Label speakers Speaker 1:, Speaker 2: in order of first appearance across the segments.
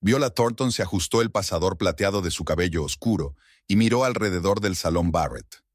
Speaker 1: Viola Thornton se ajustó el pasador plateado de su cabello oscuro y miró alrededor del salón Barrett.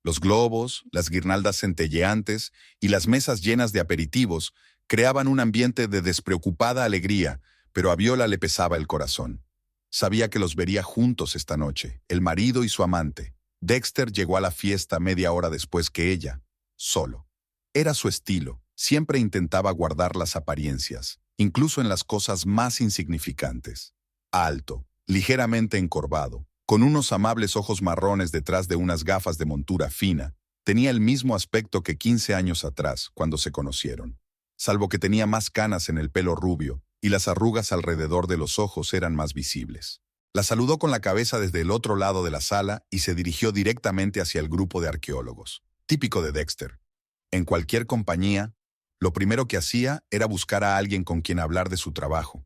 Speaker 1: Los globos, las guirnaldas centelleantes y las mesas llenas de aperitivos creaban un ambiente de despreocupada alegría, pero a Viola le pesaba el corazón. Sabía que los vería juntos esta noche, el marido y su amante. Dexter llegó a la fiesta media hora después que ella, solo. Era su estilo, siempre intentaba guardar las apariencias, incluso en las cosas más insignificantes. Alto, ligeramente encorvado, con unos amables ojos marrones detrás de unas gafas de montura fina, tenía el mismo aspecto que 15 años atrás, cuando se conocieron. Salvo que tenía más canas en el pelo rubio y las arrugas alrededor de los ojos eran más visibles. La saludó con la cabeza desde el otro lado de la sala y se dirigió directamente hacia el grupo de arqueólogos, típico de Dexter. En cualquier compañía, lo primero que hacía era buscar a alguien con quien hablar de su trabajo.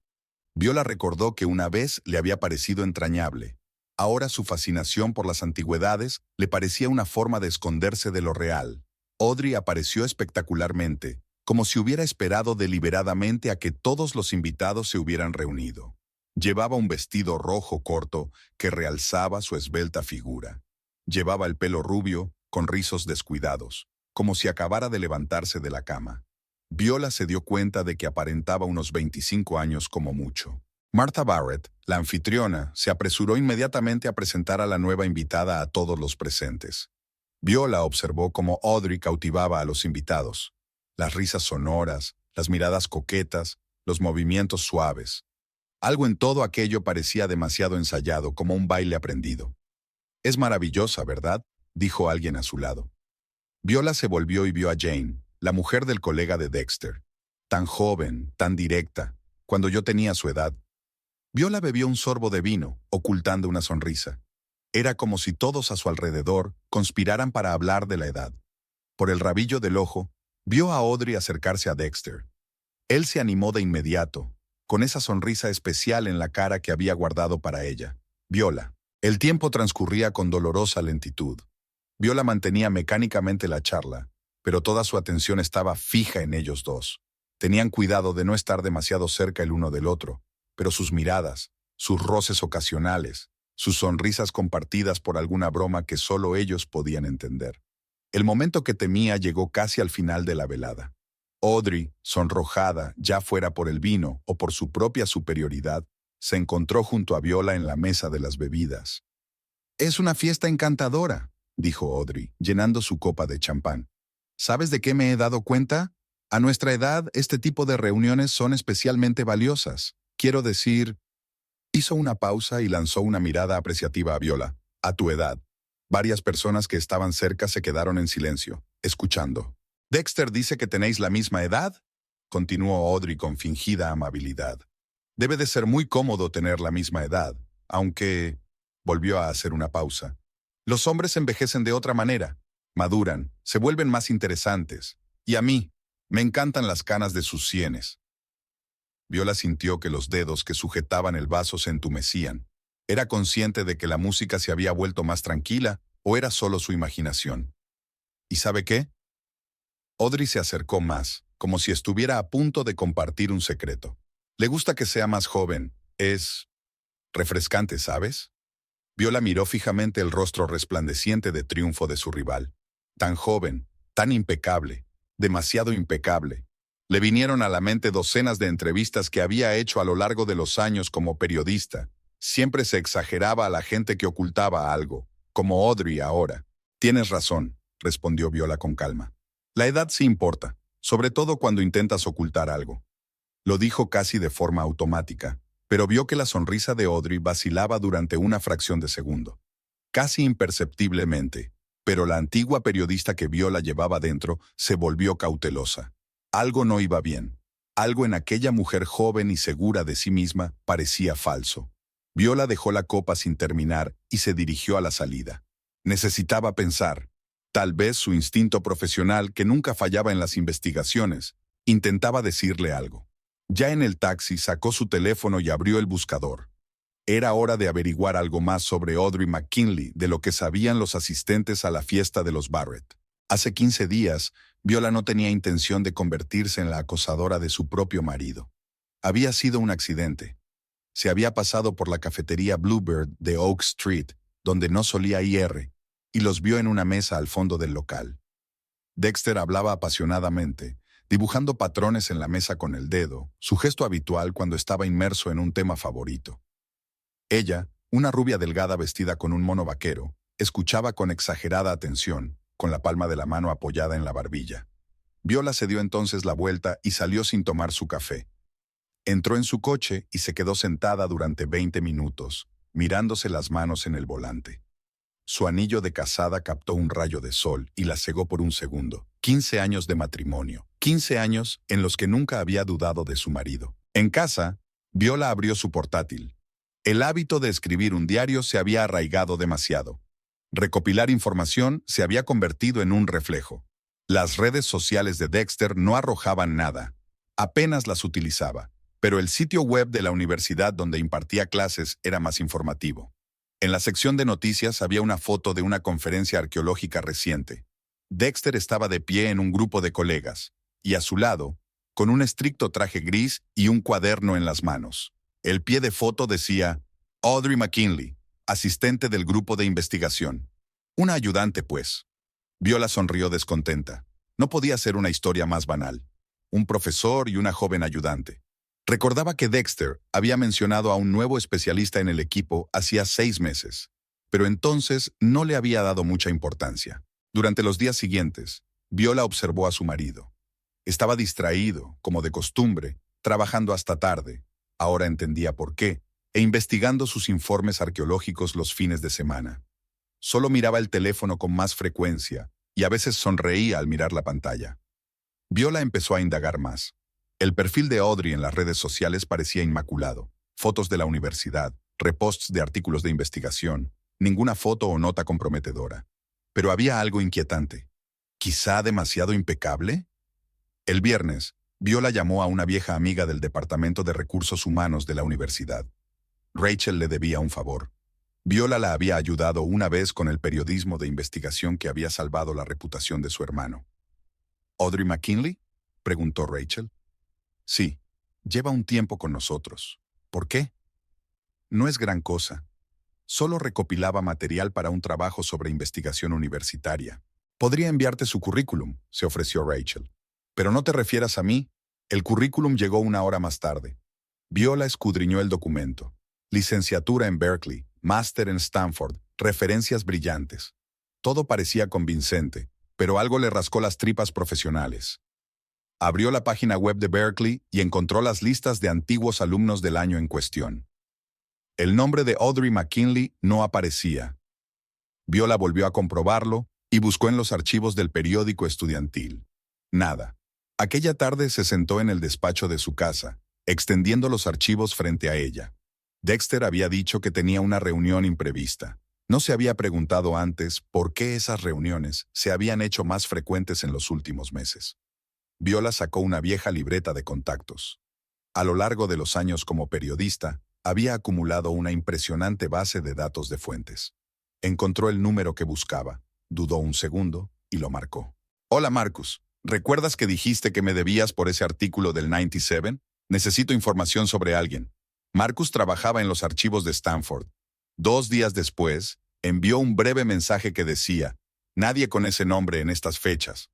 Speaker 1: Viola recordó que una vez le había parecido entrañable. Ahora su fascinación por las antigüedades le parecía una forma de esconderse de lo real. Audrey apareció espectacularmente, como si hubiera esperado deliberadamente a que todos los invitados se hubieran reunido. Llevaba un vestido rojo corto que realzaba su esbelta figura. Llevaba el pelo rubio, con rizos descuidados, como si acabara de levantarse de la cama. Viola se dio cuenta de que aparentaba unos 25 años como mucho. Martha Barrett, la anfitriona, se apresuró inmediatamente a presentar a la nueva invitada a todos los presentes. Viola observó cómo Audrey cautivaba a los invitados. Las risas sonoras, las miradas coquetas, los movimientos suaves. Algo en todo aquello parecía demasiado ensayado, como un baile aprendido. «Es maravillosa, ¿verdad?», dijo alguien a su lado. Viola se volvió y vio a Jane, la mujer del colega de Dexter. Tan joven, tan directa, cuando yo tenía su edad. Viola bebió un sorbo de vino, ocultando una sonrisa. Era como si todos a su alrededor conspiraran para hablar de la edad. Por el rabillo del ojo, vio a Audrey acercarse a Dexter. Él se animó de inmediato, con esa sonrisa especial en la cara que había guardado para ella. Viola. El tiempo transcurría con dolorosa lentitud. Viola mantenía mecánicamente la charla, pero toda su atención estaba fija en ellos dos. Tenían cuidado de no estar demasiado cerca el uno del otro, pero sus miradas, sus roces ocasionales, sus sonrisas compartidas por alguna broma que solo ellos podían entender. El momento que temía llegó casi al final de la velada. Audrey, sonrojada, ya fuera por el vino o por su propia superioridad, se encontró junto a Viola en la mesa de las bebidas. «Es una fiesta encantadora», dijo Audrey, llenando su copa de champán. «¿Sabes de qué me he dado cuenta? A nuestra edad, este tipo de reuniones son especialmente valiosas. Quiero decir...» Hizo una pausa y lanzó una mirada apreciativa a Viola. «A tu edad». Varias personas que estaban cerca se quedaron en silencio, escuchando. «¿Dexter dice que tenéis la misma edad?», continuó Audrey con fingida amabilidad. «Debe de ser muy cómodo tener la misma edad, aunque...» Volvió a hacer una pausa. «Los hombres envejecen de otra manera, maduran, se vuelven más interesantes. Y a mí, me encantan las canas de sus sienes». Viola sintió que los dedos que sujetaban el vaso se entumecían. Era consciente de que la música se había vuelto más tranquila o era solo su imaginación. ¿Y sabe qué? Audrey se acercó más, como si estuviera a punto de compartir un secreto. «Le gusta que sea más joven. Es... refrescante, ¿sabes?». Viola miró fijamente el rostro resplandeciente de triunfo de su rival. Tan joven, tan impecable, demasiado impecable. Le vinieron a la mente docenas de entrevistas que había hecho a lo largo de los años como periodista. Siempre se exageraba a la gente que ocultaba algo, como Audrey ahora. «Tienes razón», respondió Viola con calma. «La edad sí importa, sobre todo cuando intentas ocultar algo». Lo dijo casi de forma automática, pero vio que la sonrisa de Audrey vacilaba durante una fracción de segundo. Casi imperceptiblemente, pero la antigua periodista que Viola llevaba dentro se volvió cautelosa. Algo no iba bien. Algo en aquella mujer joven y segura de sí misma parecía falso. Viola dejó la copa sin terminar y se dirigió a la salida. Necesitaba pensar. Tal vez su instinto profesional, que nunca fallaba en las investigaciones, intentaba decirle algo. Ya en el taxi sacó su teléfono y abrió el buscador. Era hora de averiguar algo más sobre Audrey McKinley de lo que sabían los asistentes a la fiesta de los Barrett. Hace 15 días, Viola no tenía intención de convertirse en la acosadora de su propio marido. Había sido un accidente. Se había pasado por la cafetería Bluebird de Oak Street, donde no solía ir, y los vio en una mesa al fondo del local. Dexter hablaba apasionadamente, dibujando patrones en la mesa con el dedo, su gesto habitual cuando estaba inmerso en un tema favorito. Ella, una rubia delgada vestida con un mono vaquero, escuchaba con exagerada atención, con la palma de la mano apoyada en la barbilla. Viola se dio entonces la vuelta y salió sin tomar su café. Entró en su coche y se quedó sentada durante 20 minutos, mirándose las manos en el volante. Su anillo de casada captó un rayo de sol y la cegó por un segundo. 15 años de matrimonio. 15 años en los que nunca había dudado de su marido. En casa, Viola abrió su portátil. El hábito de escribir un diario se había arraigado demasiado. Recopilar información se había convertido en un reflejo. Las redes sociales de Dexter no arrojaban nada. Apenas las utilizaba. Pero el sitio web de la universidad donde impartía clases era más informativo. En la sección de noticias había una foto de una conferencia arqueológica reciente. Dexter estaba de pie en un grupo de colegas, y a su lado, con un estricto traje gris y un cuaderno en las manos. El pie de foto decía, Audrey McKinley, asistente del grupo de investigación. Una ayudante, pues. Viola sonrió descontenta. No podía ser una historia más banal. Un profesor y una joven ayudante. Recordaba que Dexter había mencionado a un nuevo especialista en el equipo hacía 6 meses, pero entonces no le había dado mucha importancia. Durante los días siguientes, Viola observó a su marido. Estaba distraído, como de costumbre, trabajando hasta tarde, ahora entendía por qué, e investigando sus informes arqueológicos los fines de semana. Solo miraba el teléfono con más frecuencia y a veces sonreía al mirar la pantalla. Viola empezó a indagar más. El perfil de Audrey en las redes sociales parecía inmaculado. Fotos de la universidad, reposts de artículos de investigación, ninguna foto o nota comprometedora. Pero había algo inquietante. ¿Quizá demasiado impecable? El viernes, Viola llamó a una vieja amiga del Departamento de Recursos Humanos de la universidad. Rachel le debía un favor. Viola la había ayudado una vez con el periodismo de investigación que había salvado la reputación de su hermano. ¿Audrey McKinley?, preguntó Rachel. Sí, lleva un tiempo con nosotros. ¿Por qué? No es gran cosa. Solo recopilaba material para un trabajo sobre investigación universitaria. Podría enviarte su currículum, se ofreció Rachel. Pero no te refieras a mí. El currículum llegó 1 hora más tarde. Viola escudriñó el documento. Licenciatura en Berkeley, máster en Stanford, referencias brillantes. Todo parecía convincente, pero algo le rascó las tripas profesionales. Abrió la página web de Berkeley y encontró las listas de antiguos alumnos del año en cuestión. El nombre de Audrey McKinley no aparecía. Viola volvió a comprobarlo y buscó en los archivos del periódico estudiantil. Nada. Aquella tarde se sentó en el despacho de su casa, extendiendo los archivos frente a ella. Dexter había dicho que tenía una reunión imprevista. No se había preguntado antes por qué esas reuniones se habían hecho más frecuentes en los últimos meses. Viola sacó una vieja libreta de contactos. A lo largo de los años como periodista, había acumulado una impresionante base de datos de fuentes. Encontró el número que buscaba, dudó un segundo y lo marcó. Hola Marcus, ¿recuerdas que dijiste que me debías por ese artículo del 97? Necesito información sobre alguien. Marcus trabajaba en los archivos de Stanford. 2 días después, envió un breve mensaje que decía, nadie con ese nombre en estas fechas.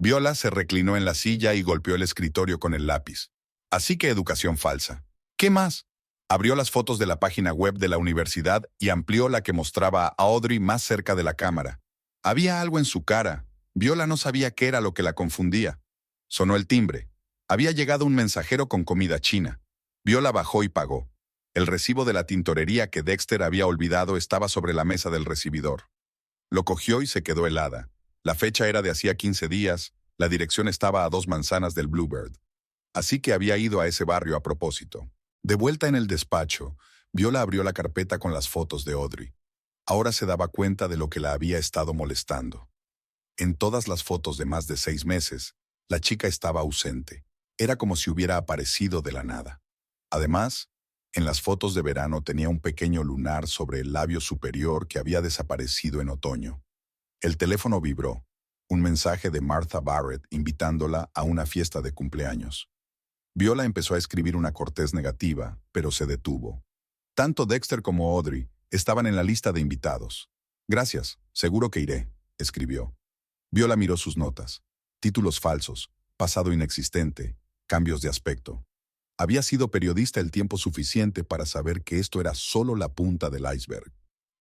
Speaker 1: Viola se reclinó en la silla y golpeó el escritorio con el lápiz. Así que educación falsa. ¿Qué más? Abrió las fotos de la página web de la universidad y amplió la que mostraba a Audrey más cerca de la cámara. Había algo en su cara. Viola no sabía qué era lo que la confundía. Sonó el timbre. Había llegado un mensajero con comida china. Viola bajó y pagó. El recibo de la tintorería que Dexter había olvidado estaba sobre la mesa del recibidor. Lo cogió y se quedó helada. La fecha era de hacía 15 días, la dirección estaba a 2 manzanas del Bluebird. Así que había ido a ese barrio a propósito. De vuelta en el despacho, Viola abrió la carpeta con las fotos de Audrey. Ahora se daba cuenta de lo que la había estado molestando. En todas las fotos de más de 6 meses, la chica estaba ausente. Era como si hubiera aparecido de la nada. Además, en las fotos de verano tenía un pequeño lunar sobre el labio superior que había desaparecido en otoño. El teléfono vibró. Un mensaje de Martha Barrett invitándola a una fiesta de cumpleaños. Viola empezó a escribir una cortés negativa, pero se detuvo. Tanto Dexter como Audrey estaban en la lista de invitados. Gracias, seguro que iré, escribió. Viola miró sus notas. Títulos falsos, pasado inexistente, cambios de aspecto. Había sido periodista el tiempo suficiente para saber que esto era solo la punta del iceberg.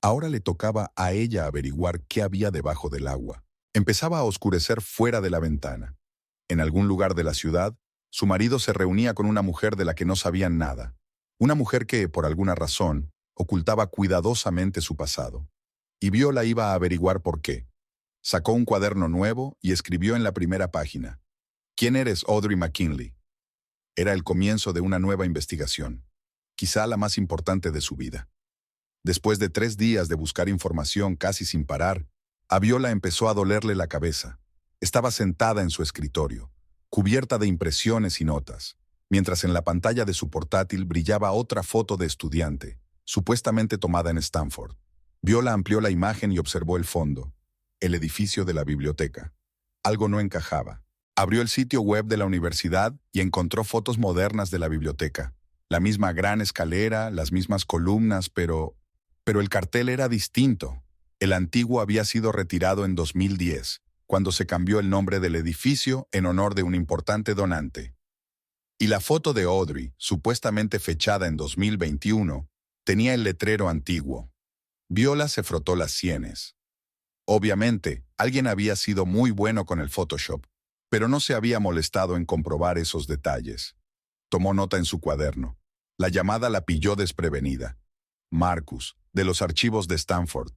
Speaker 1: Ahora le tocaba a ella averiguar qué había debajo del agua. Empezaba a oscurecer fuera de la ventana. En algún lugar de la ciudad, su marido se reunía con una mujer de la que no sabían nada. Una mujer que, por alguna razón, ocultaba cuidadosamente su pasado. Y Viola iba a averiguar por qué. Sacó un cuaderno nuevo y escribió en la primera página: ¿Quién eres, Audrey McKinley? Era el comienzo de una nueva investigación, quizá la más importante de su vida. Después de 3 días de buscar información casi sin parar, a Viola empezó a dolerle la cabeza. Estaba sentada en su escritorio, cubierta de impresiones y notas, mientras en la pantalla de su portátil brillaba otra foto de estudiante, supuestamente tomada en Stanford. Viola amplió la imagen y observó el fondo, el edificio de la biblioteca. Algo no encajaba. Abrió el sitio web de la universidad y encontró fotos modernas de la biblioteca. La misma gran escalera, las mismas columnas, pero el cartel era distinto. El antiguo había sido retirado en 2010, cuando se cambió el nombre del edificio en honor de un importante donante. Y la foto de Audrey, supuestamente fechada en 2021, tenía el letrero antiguo. Viola se frotó las sienes. Obviamente, alguien había sido muy bueno con el Photoshop, pero no se había molestado en comprobar esos detalles. Tomó nota en su cuaderno. La llamada la pilló desprevenida. Marcus, de los archivos de Stanford.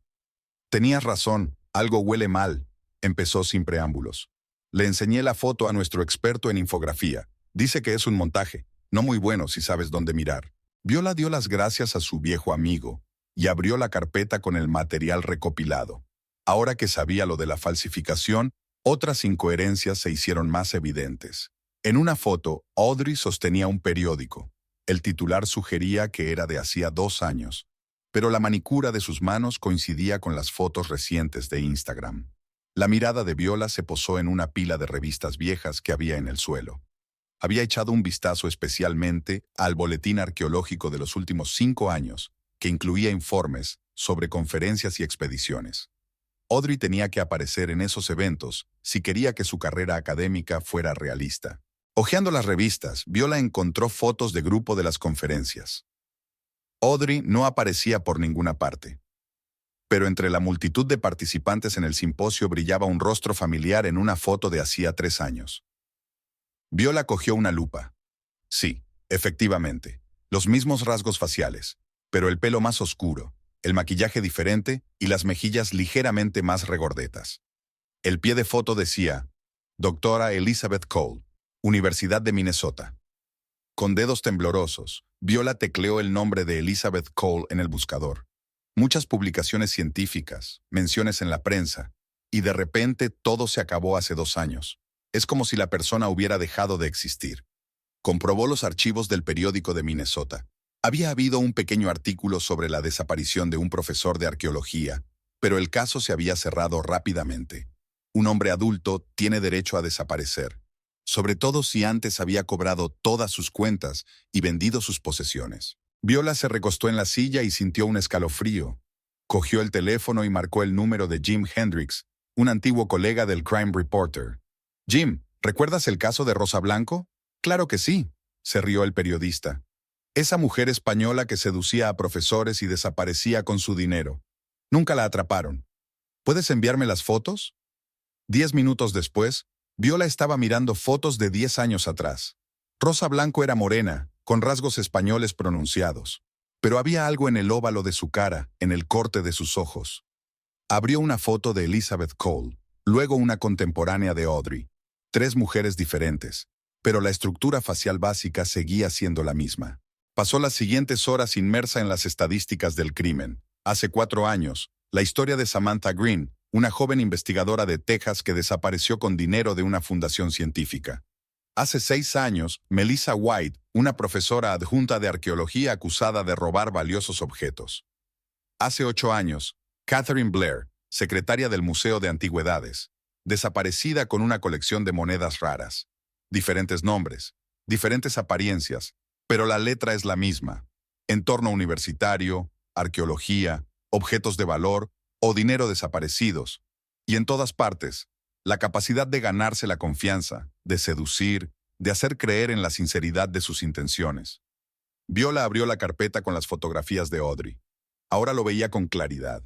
Speaker 1: Tenías razón, algo huele mal, empezó sin preámbulos. Le enseñé la foto a nuestro experto en infografía. Dice que es un montaje, no muy bueno si sabes dónde mirar. Viola dio las gracias a su viejo amigo y abrió la carpeta con el material recopilado. Ahora que sabía lo de la falsificación, otras incoherencias se hicieron más evidentes. En una foto, Audrey sostenía un periódico. El titular sugería que era de hacía 2 años, pero la manicura de sus manos coincidía con las fotos recientes de Instagram. La mirada de Viola se posó en una pila de revistas viejas que había en el suelo. Había echado un vistazo especialmente al boletín arqueológico de los últimos 5 años, que incluía informes sobre conferencias y expediciones. Audrey tenía que aparecer en esos eventos si quería que su carrera académica fuera realista. Hojeando las revistas, Viola encontró fotos de grupo de las conferencias. Audrey no aparecía por ninguna parte. Pero entre la multitud de participantes en el simposio brillaba un rostro familiar en una foto de hacía 3 años. Viola cogió una lupa. Sí, efectivamente, los mismos rasgos faciales, pero el pelo más oscuro, el maquillaje diferente y las mejillas ligeramente más regordetas. El pie de foto decía: Doctora Elizabeth Cole, Universidad de Minnesota. Con dedos temblorosos, Viola tecleó el nombre de Elizabeth Cole en el buscador. Muchas publicaciones científicas, menciones en la prensa, y de repente todo se acabó hace 2 años. Es como si la persona hubiera dejado de existir. Comprobó los archivos del periódico de Minnesota. Había habido un pequeño artículo sobre la desaparición de un profesor de arqueología, pero el caso se había cerrado rápidamente. Un hombre adulto tiene derecho a desaparecer, sobre todo si antes había cobrado todas sus cuentas y vendido sus posesiones. Viola se recostó en la silla y sintió un escalofrío. Cogió el teléfono y marcó el número de Jim Hendricks, un antiguo colega del Crime Reporter. Jim, ¿recuerdas el caso de Rosa Blanco? Claro que sí, se rió el periodista. Esa mujer española que seducía a profesores y desaparecía con su dinero. Nunca la atraparon. ¿Puedes enviarme las fotos? 10 minutos después, Viola estaba mirando fotos de 10 años atrás. Rosa Blanco era morena, con rasgos españoles pronunciados. Pero había algo en el óvalo de su cara, en el corte de sus ojos. Abrió una foto de Elizabeth Cole, luego una contemporánea de Audrey. 3 mujeres diferentes, pero la estructura facial básica seguía siendo la misma. Pasó las siguientes horas inmersa en las estadísticas del crimen. Hace 4 años, la historia de Samantha Green, una joven investigadora de Texas que desapareció con dinero de una fundación científica. Hace 6 años, Melissa White, una profesora adjunta de arqueología acusada de robar valiosos objetos. Hace 8 años, Catherine Blair, secretaria del Museo de Antigüedades, desaparecida con una colección de monedas raras. Diferentes nombres: diferentes apariencias, pero la letra es la misma. Entorno universitario, arqueología, objetos de valor o dinero desaparecidos. Y en todas partes, la capacidad de ganarse la confianza, de seducir, de hacer creer en la sinceridad de sus intenciones. Viola abrió la carpeta con las fotografías de Audrey. Ahora lo veía con claridad.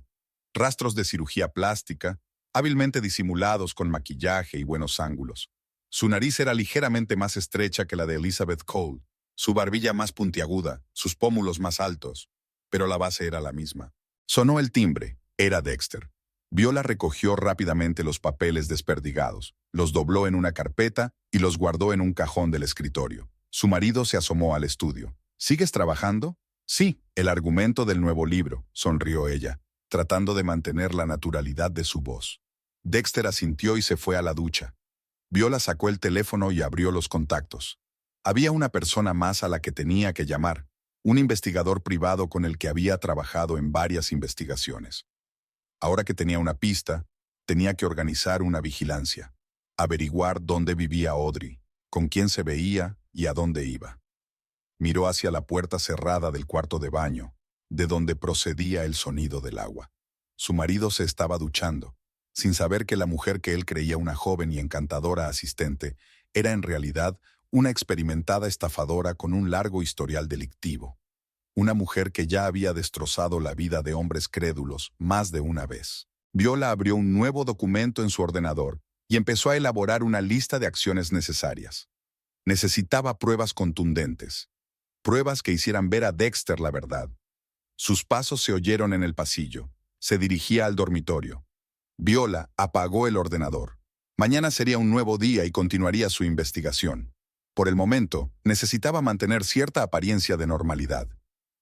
Speaker 1: Rastros de cirugía plástica, hábilmente disimulados con maquillaje y buenos ángulos. Su nariz era ligeramente más estrecha que la de Elizabeth Cole, su barbilla más puntiaguda, sus pómulos más altos, pero la base era la misma. Sonó el timbre. Era Dexter. Viola recogió rápidamente los papeles desperdigados, los dobló en una carpeta y los guardó en un cajón del escritorio. Su marido se asomó al estudio. ¿Sigues trabajando? Sí, el argumento del nuevo libro, sonrió ella, tratando de mantener la naturalidad de su voz. Dexter asintió y se fue a la ducha. Viola sacó el teléfono y abrió los contactos. Había una persona más a la que tenía que llamar, un investigador privado con el que había trabajado en varias investigaciones. Ahora que tenía una pista, tenía que organizar una vigilancia, averiguar dónde vivía Audrey, con quién se veía y a dónde iba. Miró hacia la puerta cerrada del cuarto de baño, de donde procedía el sonido del agua. Su marido se estaba duchando, sin saber que la mujer que él creía una joven y encantadora asistente era en realidad una experimentada estafadora con un largo historial delictivo. Una mujer que ya había destrozado la vida de hombres crédulos más de una vez. Viola abrió un nuevo documento en su ordenador y empezó a elaborar una lista de acciones necesarias. Necesitaba pruebas contundentes, pruebas que hicieran ver a Dexter la verdad. Sus pasos se oyeron en el pasillo. Se dirigía al dormitorio. Viola apagó el ordenador. Mañana sería un nuevo día y continuaría su investigación. Por el momento, necesitaba mantener cierta apariencia de normalidad.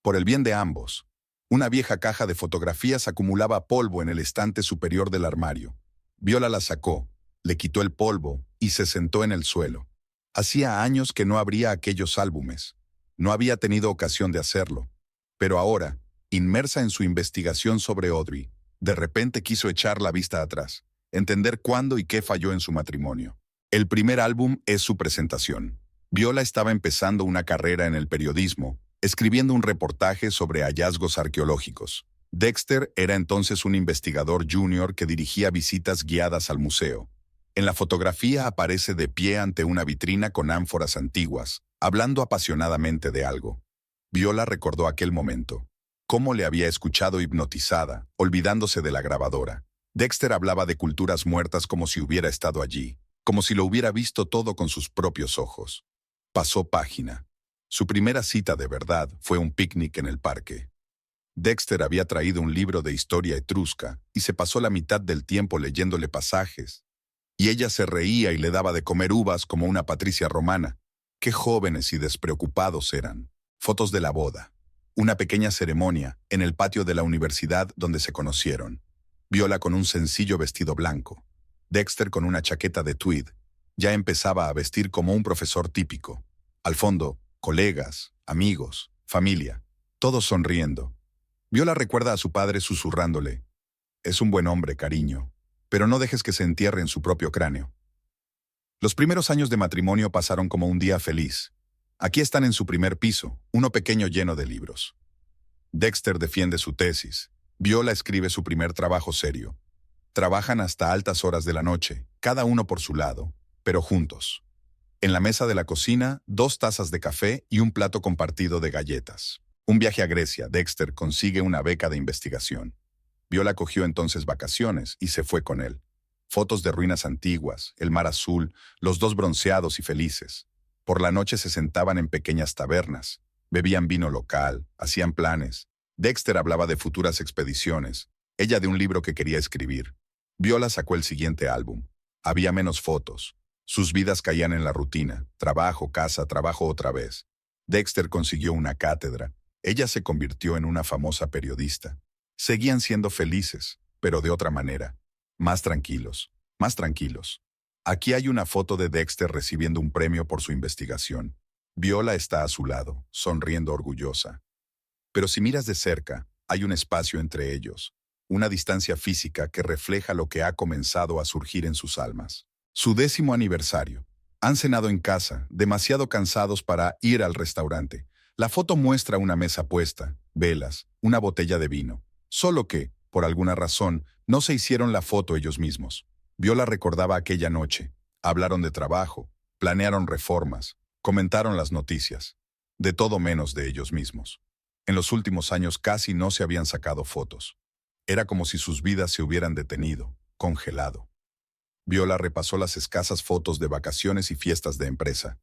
Speaker 1: Por el bien de ambos. Una vieja caja de fotografías acumulaba polvo en el estante superior del armario. Viola la sacó, le quitó el polvo y se sentó en el suelo. Hacía años que no abría aquellos álbumes. No había tenido ocasión de hacerlo. Pero ahora, inmersa en su investigación sobre Audrey, de repente quiso echar la vista atrás, entender cuándo y qué falló en su matrimonio. El primer álbum es su presentación. Viola estaba empezando una carrera en el periodismo, escribiendo un reportaje sobre hallazgos arqueológicos. Dexter era entonces un investigador junior que dirigía visitas guiadas al museo. En la fotografía aparece de pie ante una vitrina con ánforas antiguas, hablando apasionadamente de algo. Viola recordó aquel momento. Cómo le había escuchado hipnotizada, olvidándose de la grabadora. Dexter hablaba de culturas muertas como si hubiera estado allí, como si lo hubiera visto todo con sus propios ojos. Pasó página. Su primera cita de verdad fue un picnic en el parque. Dexter había traído un libro de historia etrusca y se pasó la mitad del tiempo leyéndole pasajes. Y ella se reía y le daba de comer uvas como una patricia romana. Qué jóvenes y despreocupados eran. Fotos de la boda. Una pequeña ceremonia en el patio de la universidad donde se conocieron. Viola con un sencillo vestido blanco. Dexter con una chaqueta de tweed. Ya empezaba a vestir como un profesor típico. Al fondo, colegas, amigos, familia, todos sonriendo. Viola recuerda a su padre susurrándole: «Es un buen hombre, cariño, pero no dejes que se entierre en su propio cráneo». Los primeros años de matrimonio pasaron como un día feliz. Aquí están en su primer piso, uno pequeño lleno de libros. Dexter defiende su tesis. Viola escribe su primer trabajo serio. Trabajan hasta altas horas de la noche, cada uno por su lado, pero juntos. En la mesa de la cocina, 2 tazas de café y un plato compartido de galletas. Un viaje a Grecia, Dexter consigue una beca de investigación. Viola cogió entonces vacaciones y se fue con él. Fotos de ruinas antiguas, el mar azul, los 2 bronceados y felices. Por la noche se sentaban en pequeñas tabernas, bebían vino local, hacían planes. Dexter hablaba de futuras expediciones, ella de un libro que quería escribir. Viola sacó el siguiente álbum. Había menos fotos. Sus vidas caían en la rutina, trabajo, casa, trabajo otra vez. Dexter consiguió una cátedra. Ella se convirtió en una famosa periodista. Seguían siendo felices, pero de otra manera. Más tranquilos, más tranquilos. Aquí hay una foto de Dexter recibiendo un premio por su investigación. Viola está a su lado, sonriendo orgullosa. Pero si miras de cerca, hay un espacio entre ellos, una distancia física que refleja lo que ha comenzado a surgir en sus almas. Su 10º aniversario. Han cenado en casa, demasiado cansados para ir al restaurante. La foto muestra una mesa puesta, velas, una botella de vino. Solo que, por alguna razón, no se hicieron la foto ellos mismos. Viola recordaba aquella noche. Hablaron de trabajo, planearon reformas, comentaron las noticias. De todo menos de ellos mismos. En los últimos años casi no se habían sacado fotos. Era como si sus vidas se hubieran detenido, congelado. Viola repasó las escasas fotos de vacaciones y fiestas de empresa.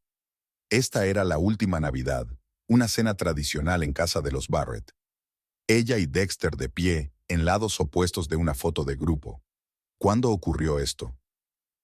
Speaker 1: Esta era la última Navidad, una cena tradicional en casa de los Barrett. Ella y Dexter de pie, en lados opuestos de una foto de grupo. ¿Cuándo ocurrió esto?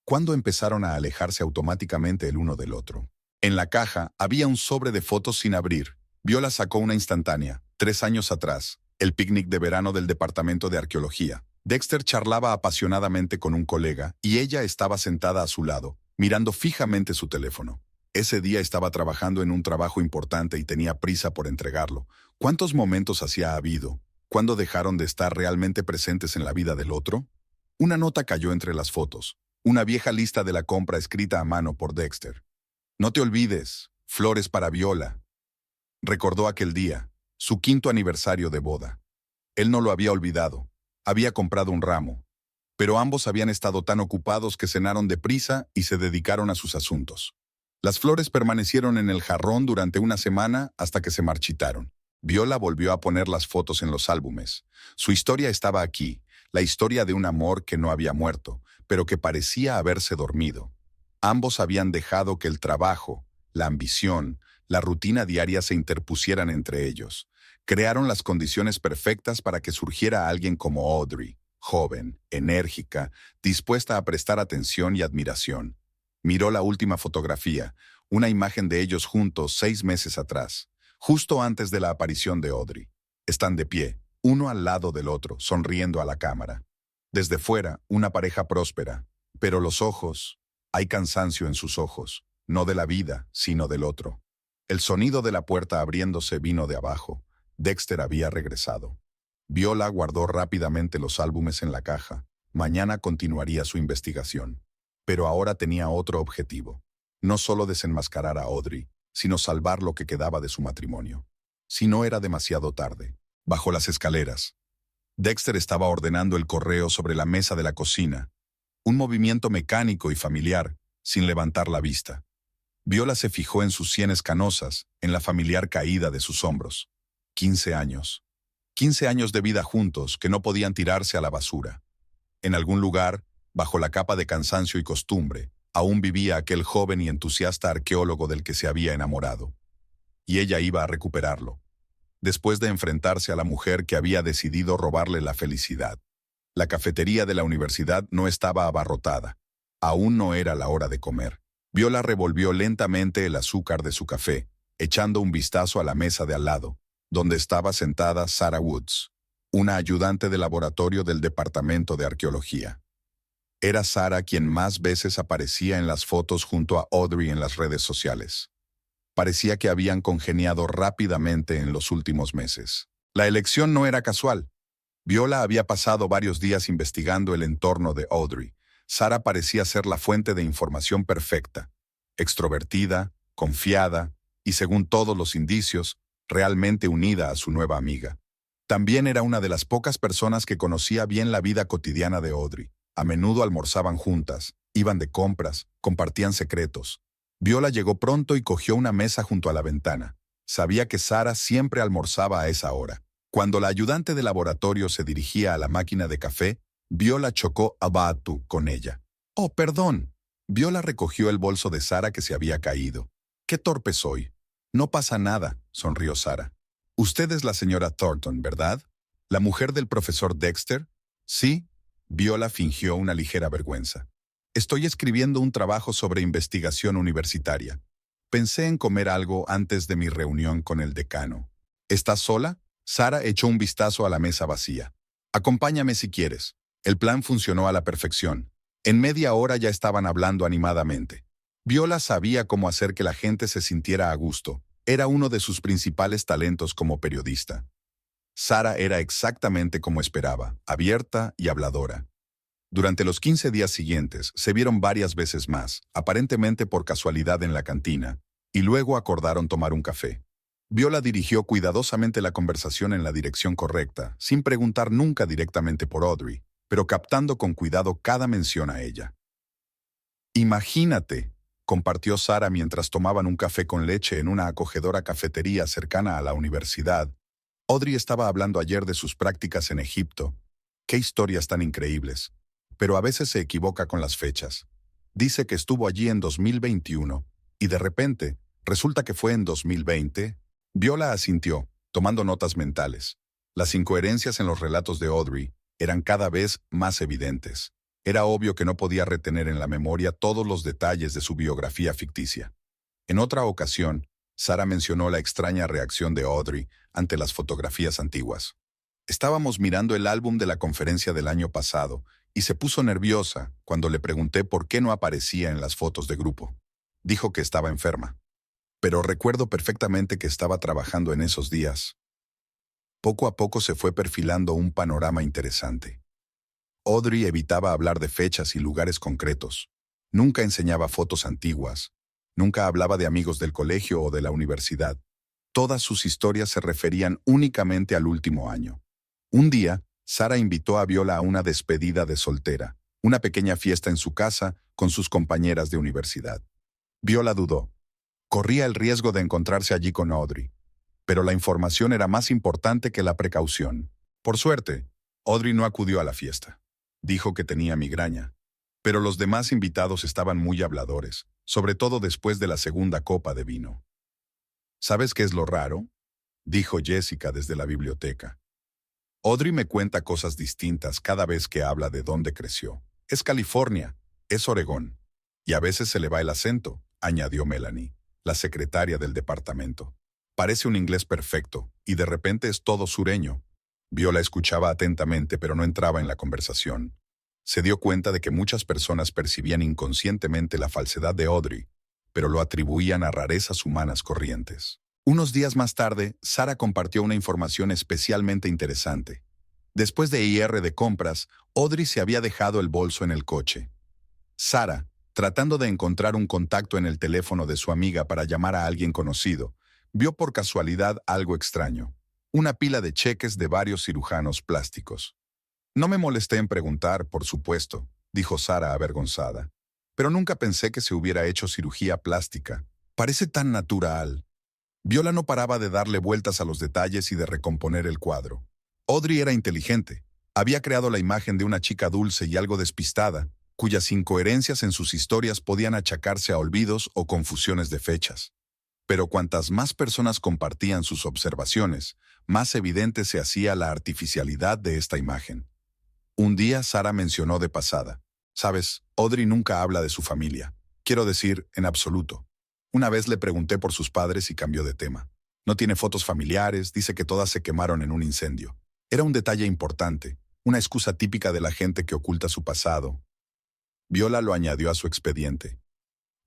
Speaker 1: ¿Cuándo empezaron a alejarse automáticamente el uno del otro? En la caja había un sobre de fotos sin abrir. Viola sacó una instantánea, 3 años atrás, el picnic de verano del departamento de arqueología. Dexter charlaba apasionadamente con un colega y ella estaba sentada a su lado, mirando fijamente su teléfono. Ese día estaba trabajando en un trabajo importante y tenía prisa por entregarlo. ¿Cuántos momentos hacía habido? ¿Cuándo dejaron de estar realmente presentes en la vida del otro? Una nota cayó entre las fotos, una vieja lista de la compra escrita a mano por Dexter. No te olvides, flores para Viola. Recordó aquel día, su 5º aniversario de boda. Él no lo había olvidado. Había comprado un ramo. Pero ambos habían estado tan ocupados que cenaron deprisa y se dedicaron a sus asuntos. Las flores permanecieron en el jarrón durante una semana hasta que se marchitaron. Viola volvió a poner las fotos en los álbumes. Su historia estaba aquí, la historia de un amor que no había muerto, pero que parecía haberse dormido. Ambos habían dejado que el trabajo, la ambición, la rutina diaria se interpusieran entre ellos. Crearon las condiciones perfectas para que surgiera alguien como Audrey, joven, enérgica, dispuesta a prestar atención y admiración. Miró la última fotografía, una imagen de ellos juntos 6 meses atrás, justo antes de la aparición de Audrey. Están de pie, uno al lado del otro, sonriendo a la cámara. Desde fuera, una pareja próspera, pero los ojos, hay cansancio en sus ojos, no de la vida, sino del otro. El sonido de la puerta abriéndose vino de abajo. Dexter había regresado. Viola guardó rápidamente los álbumes en la caja. Mañana continuaría su investigación. Pero ahora tenía otro objetivo. No solo desenmascarar a Audrey, sino salvar lo que quedaba de su matrimonio. Si no era demasiado tarde. Bajo las escaleras. Dexter estaba ordenando el correo sobre la mesa de la cocina. Un movimiento mecánico y familiar, sin levantar la vista. Viola se fijó en sus sienes canosas, en la familiar caída de sus hombros. 15 años. 15 años de vida juntos que no podían tirarse a la basura. En algún lugar, bajo la capa de cansancio y costumbre, aún vivía aquel joven y entusiasta arqueólogo del que se había enamorado. Y ella iba a recuperarlo. Después de enfrentarse a la mujer que había decidido robarle la felicidad. La cafetería de la universidad no estaba abarrotada. Aún no era la hora de comer. Viola revolvió lentamente el azúcar de su café, echando un vistazo a la mesa de al lado, donde estaba sentada Sarah Woods, una ayudante de laboratorio del departamento de arqueología. Era Sarah quien más veces aparecía en las fotos junto a Audrey en las redes sociales. Parecía que habían congeniado rápidamente en los últimos meses. La elección no era casual. Viola había pasado varios días investigando el entorno de Audrey. Sarah parecía ser la fuente de información perfecta, extrovertida, confiada y, según todos los indicios, realmente unida a su nueva amiga. También era una de las pocas personas que conocía bien la vida cotidiana de Audrey. A menudo almorzaban juntas, iban de compras, compartían secretos. Viola llegó pronto y cogió una mesa junto a la ventana. Sabía que Sarah siempre almorzaba a esa hora. Cuando la ayudante de laboratorio se dirigía a la máquina de café, Viola chocó a Batu con ella. «Oh, perdón». Viola recogió el bolso de Sarah que se había caído. «Qué torpe soy». «No pasa nada», sonrió Sarah. «Usted es la señora Thornton, ¿verdad? ¿La mujer del profesor Dexter?» «Sí». Viola fingió una ligera vergüenza. «Estoy escribiendo un trabajo sobre investigación universitaria. Pensé en comer algo antes de mi reunión con el decano». «¿Estás sola?» Sarah echó un vistazo a la mesa vacía. «Acompáñame si quieres». El plan funcionó a la perfección. En media hora ya estaban hablando animadamente. Viola sabía cómo hacer que la gente se sintiera a gusto. Era uno de sus principales talentos como periodista. Sarah era exactamente como esperaba, abierta y habladora. Durante los 15 días siguientes, se vieron varias veces más, aparentemente por casualidad en la cantina, y luego acordaron tomar un café. Viola dirigió cuidadosamente la conversación en la dirección correcta, sin preguntar nunca directamente por Audrey, pero captando con cuidado cada mención a ella. Imagínate, compartió Sara mientras tomaban un café con leche en una acogedora cafetería cercana a la universidad. Audrey estaba hablando ayer de sus prácticas en Egipto. Qué historias tan increíbles. Pero a veces se equivoca con las fechas. Dice que estuvo allí en 2021, y de repente, resulta que fue en 2020. Viola asintió, tomando notas mentales. Las incoherencias en los relatos de Audrey eran cada vez más evidentes. Era obvio que no podía retener en la memoria todos los detalles de su biografía ficticia. En otra ocasión, Sara mencionó la extraña reacción de Audrey ante las fotografías antiguas. Estábamos mirando el álbum de la conferencia del año pasado y se puso nerviosa cuando le pregunté por qué no aparecía en las fotos de grupo. Dijo que estaba enferma. Pero recuerdo perfectamente que estaba trabajando en esos días. Poco a poco se fue perfilando un panorama interesante. Audrey evitaba hablar de fechas y lugares concretos. Nunca enseñaba fotos antiguas. Nunca hablaba de amigos del colegio o de la universidad. Todas sus historias se referían únicamente al último año. Un día, Sara invitó a Viola a una despedida de soltera, una pequeña fiesta en su casa con sus compañeras de universidad. Viola dudó. Corría el riesgo de encontrarse allí con Audrey. Pero la información era más importante que la precaución. Por suerte, Audrey no acudió a la fiesta. Dijo que tenía migraña. Pero los demás invitados estaban muy habladores, sobre todo después de la segunda copa de vino. ¿Sabes qué es lo raro?, dijo Jessica desde la biblioteca. Audrey me cuenta cosas distintas cada vez que habla de dónde creció. Es California, es Oregón. Y a veces se le va el acento, añadió Melanie, la secretaria del departamento. Parece un inglés perfecto, y de repente es todo sureño. Viola escuchaba atentamente, pero no entraba en la conversación. Se dio cuenta de que muchas personas percibían inconscientemente la falsedad de Audrey, pero lo atribuían a rarezas humanas corrientes. Unos días más tarde, Sara compartió una información especialmente interesante. Después de ir de compras, Audrey se había dejado el bolso en el coche. Sara, tratando de encontrar un contacto en el teléfono de su amiga para llamar a alguien conocido, vio por casualidad algo extraño. Una pila de cheques de varios cirujanos plásticos. No me molesté en preguntar, por supuesto, dijo Sara avergonzada. Pero nunca pensé que se hubiera hecho cirugía plástica. Parece tan natural. Viola no paraba de darle vueltas a los detalles y de recomponer el cuadro. Audrey era inteligente. Había creado la imagen de una chica dulce y algo despistada, cuyas incoherencias en sus historias podían achacarse a olvidos o confusiones de fechas. Pero cuantas más personas compartían sus observaciones, más evidente se hacía la artificialidad de esta imagen. Un día Sara mencionó de pasada: «Sabes, Audrey nunca habla de su familia. Quiero decir, en absoluto. Una vez le pregunté por sus padres y cambió de tema. No tiene fotos familiares, dice que todas se quemaron en un incendio. Era un detalle importante, una excusa típica de la gente que oculta su pasado». Viola lo añadió a su expediente.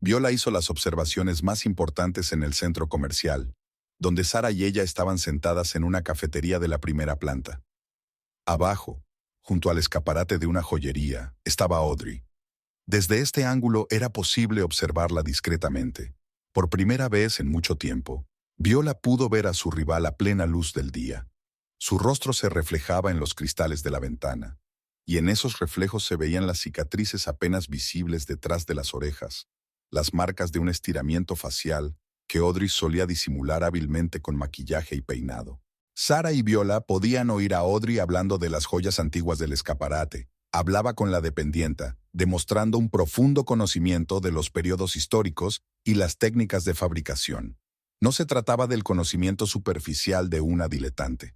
Speaker 1: Viola hizo las observaciones más importantes en el centro comercial, donde Sara y ella estaban sentadas en una cafetería de la primera planta. Abajo, junto al escaparate de una joyería, estaba Audrey. Desde este ángulo era posible observarla discretamente. Por primera vez en mucho tiempo, Viola pudo ver a su rival a plena luz del día. Su rostro se reflejaba en los cristales de la ventana, y en esos reflejos se veían las cicatrices apenas visibles detrás de las orejas, las marcas de un estiramiento facial que Audrey solía disimular hábilmente con maquillaje y peinado. Sara y Viola podían oír a Audrey hablando de las joyas antiguas del escaparate. Hablaba con la dependienta, demostrando un profundo conocimiento de los periodos históricos y las técnicas de fabricación. No se trataba del conocimiento superficial de una diletante.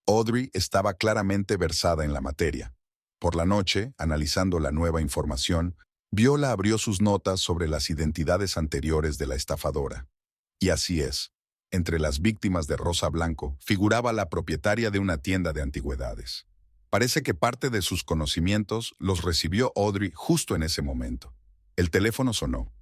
Speaker 1: Audrey estaba claramente versada en la materia. Por la noche, analizando la nueva información, Viola abrió sus notas sobre las identidades anteriores de la estafadora. Y así es. Entre las víctimas de Rosa Blanco figuraba la propietaria de una tienda de antigüedades. Parece que parte de sus conocimientos los recibió Audrey justo en ese momento. El teléfono sonó.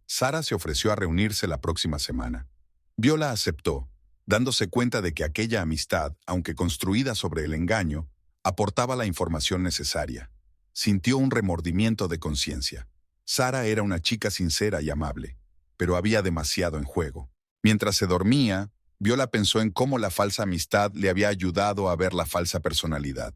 Speaker 1: Sara se ofreció a reunirse la próxima semana. Viola aceptó, dándose cuenta de que aquella amistad, aunque construida sobre el engaño, aportaba la información necesaria. sintió un remordimiento de conciencia. Sara era una chica sincera y amable, pero había demasiado en juego. Mientras se dormía, Viola pensó en cómo la falsa amistad le había ayudado a ver la falsa personalidad.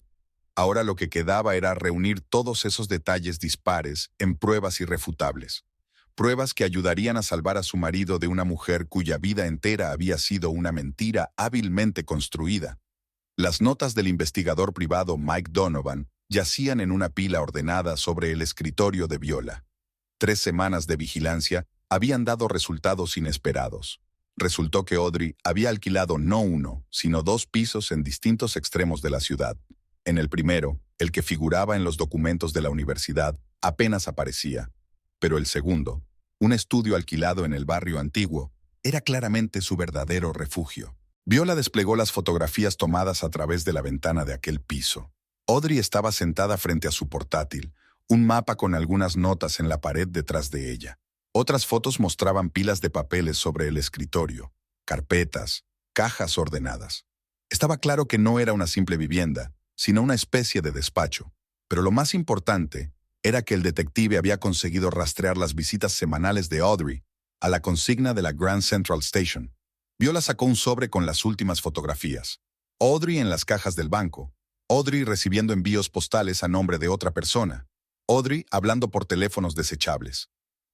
Speaker 1: Ahora lo que quedaba era reunir todos esos detalles dispares en pruebas irrefutables. Pruebas que ayudarían a salvar a su marido de una mujer cuya vida entera había sido una mentira hábilmente construida. Las notas del investigador privado Mike Donovan yacían en una pila ordenada sobre el escritorio de Viola. 3 semanas de vigilancia habían dado resultados inesperados. Resultó que Audrey había alquilado no uno, sino 2 pisos en distintos extremos de la ciudad. En el primero, el que figuraba en los documentos de la universidad, apenas aparecía. Pero el segundo, un estudio alquilado en el barrio antiguo, era claramente su verdadero refugio. Viola desplegó las fotografías tomadas a través de la ventana de aquel piso. Audrey estaba sentada frente a su portátil, un mapa con algunas notas en la pared detrás de ella. Otras fotos mostraban pilas de papeles sobre el escritorio, carpetas, cajas ordenadas. Estaba claro que no era una simple vivienda, sino una especie de despacho. Pero lo más importante era que el detective había conseguido rastrear las visitas semanales de Audrey a la consigna de la Grand Central Station. Viola sacó un sobre con las últimas fotografías. Audrey en las cajas del banco. Audrey recibiendo envíos postales a nombre de otra persona. Audrey hablando por teléfonos desechables.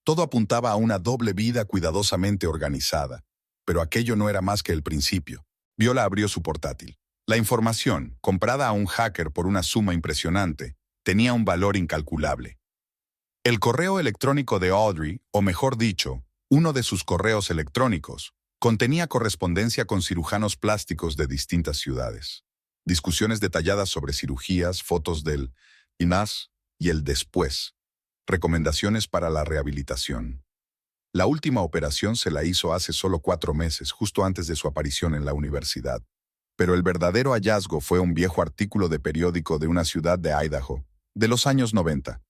Speaker 1: Todo apuntaba a una doble vida cuidadosamente organizada. Pero aquello no era más que el principio. Viola abrió su portátil. La información, comprada a un hacker por una suma impresionante, tenía un valor incalculable. El correo electrónico de Audrey, o mejor dicho, uno de sus correos electrónicos, contenía correspondencia con cirujanos plásticos de distintas ciudades. Discusiones detalladas sobre cirugías, fotos del antes y el después. Recomendaciones para la rehabilitación. La última operación se la hizo hace solo 4 meses, justo antes de su aparición en la universidad. Pero el verdadero hallazgo fue un viejo artículo de periódico de una ciudad de Idaho, de los años 90.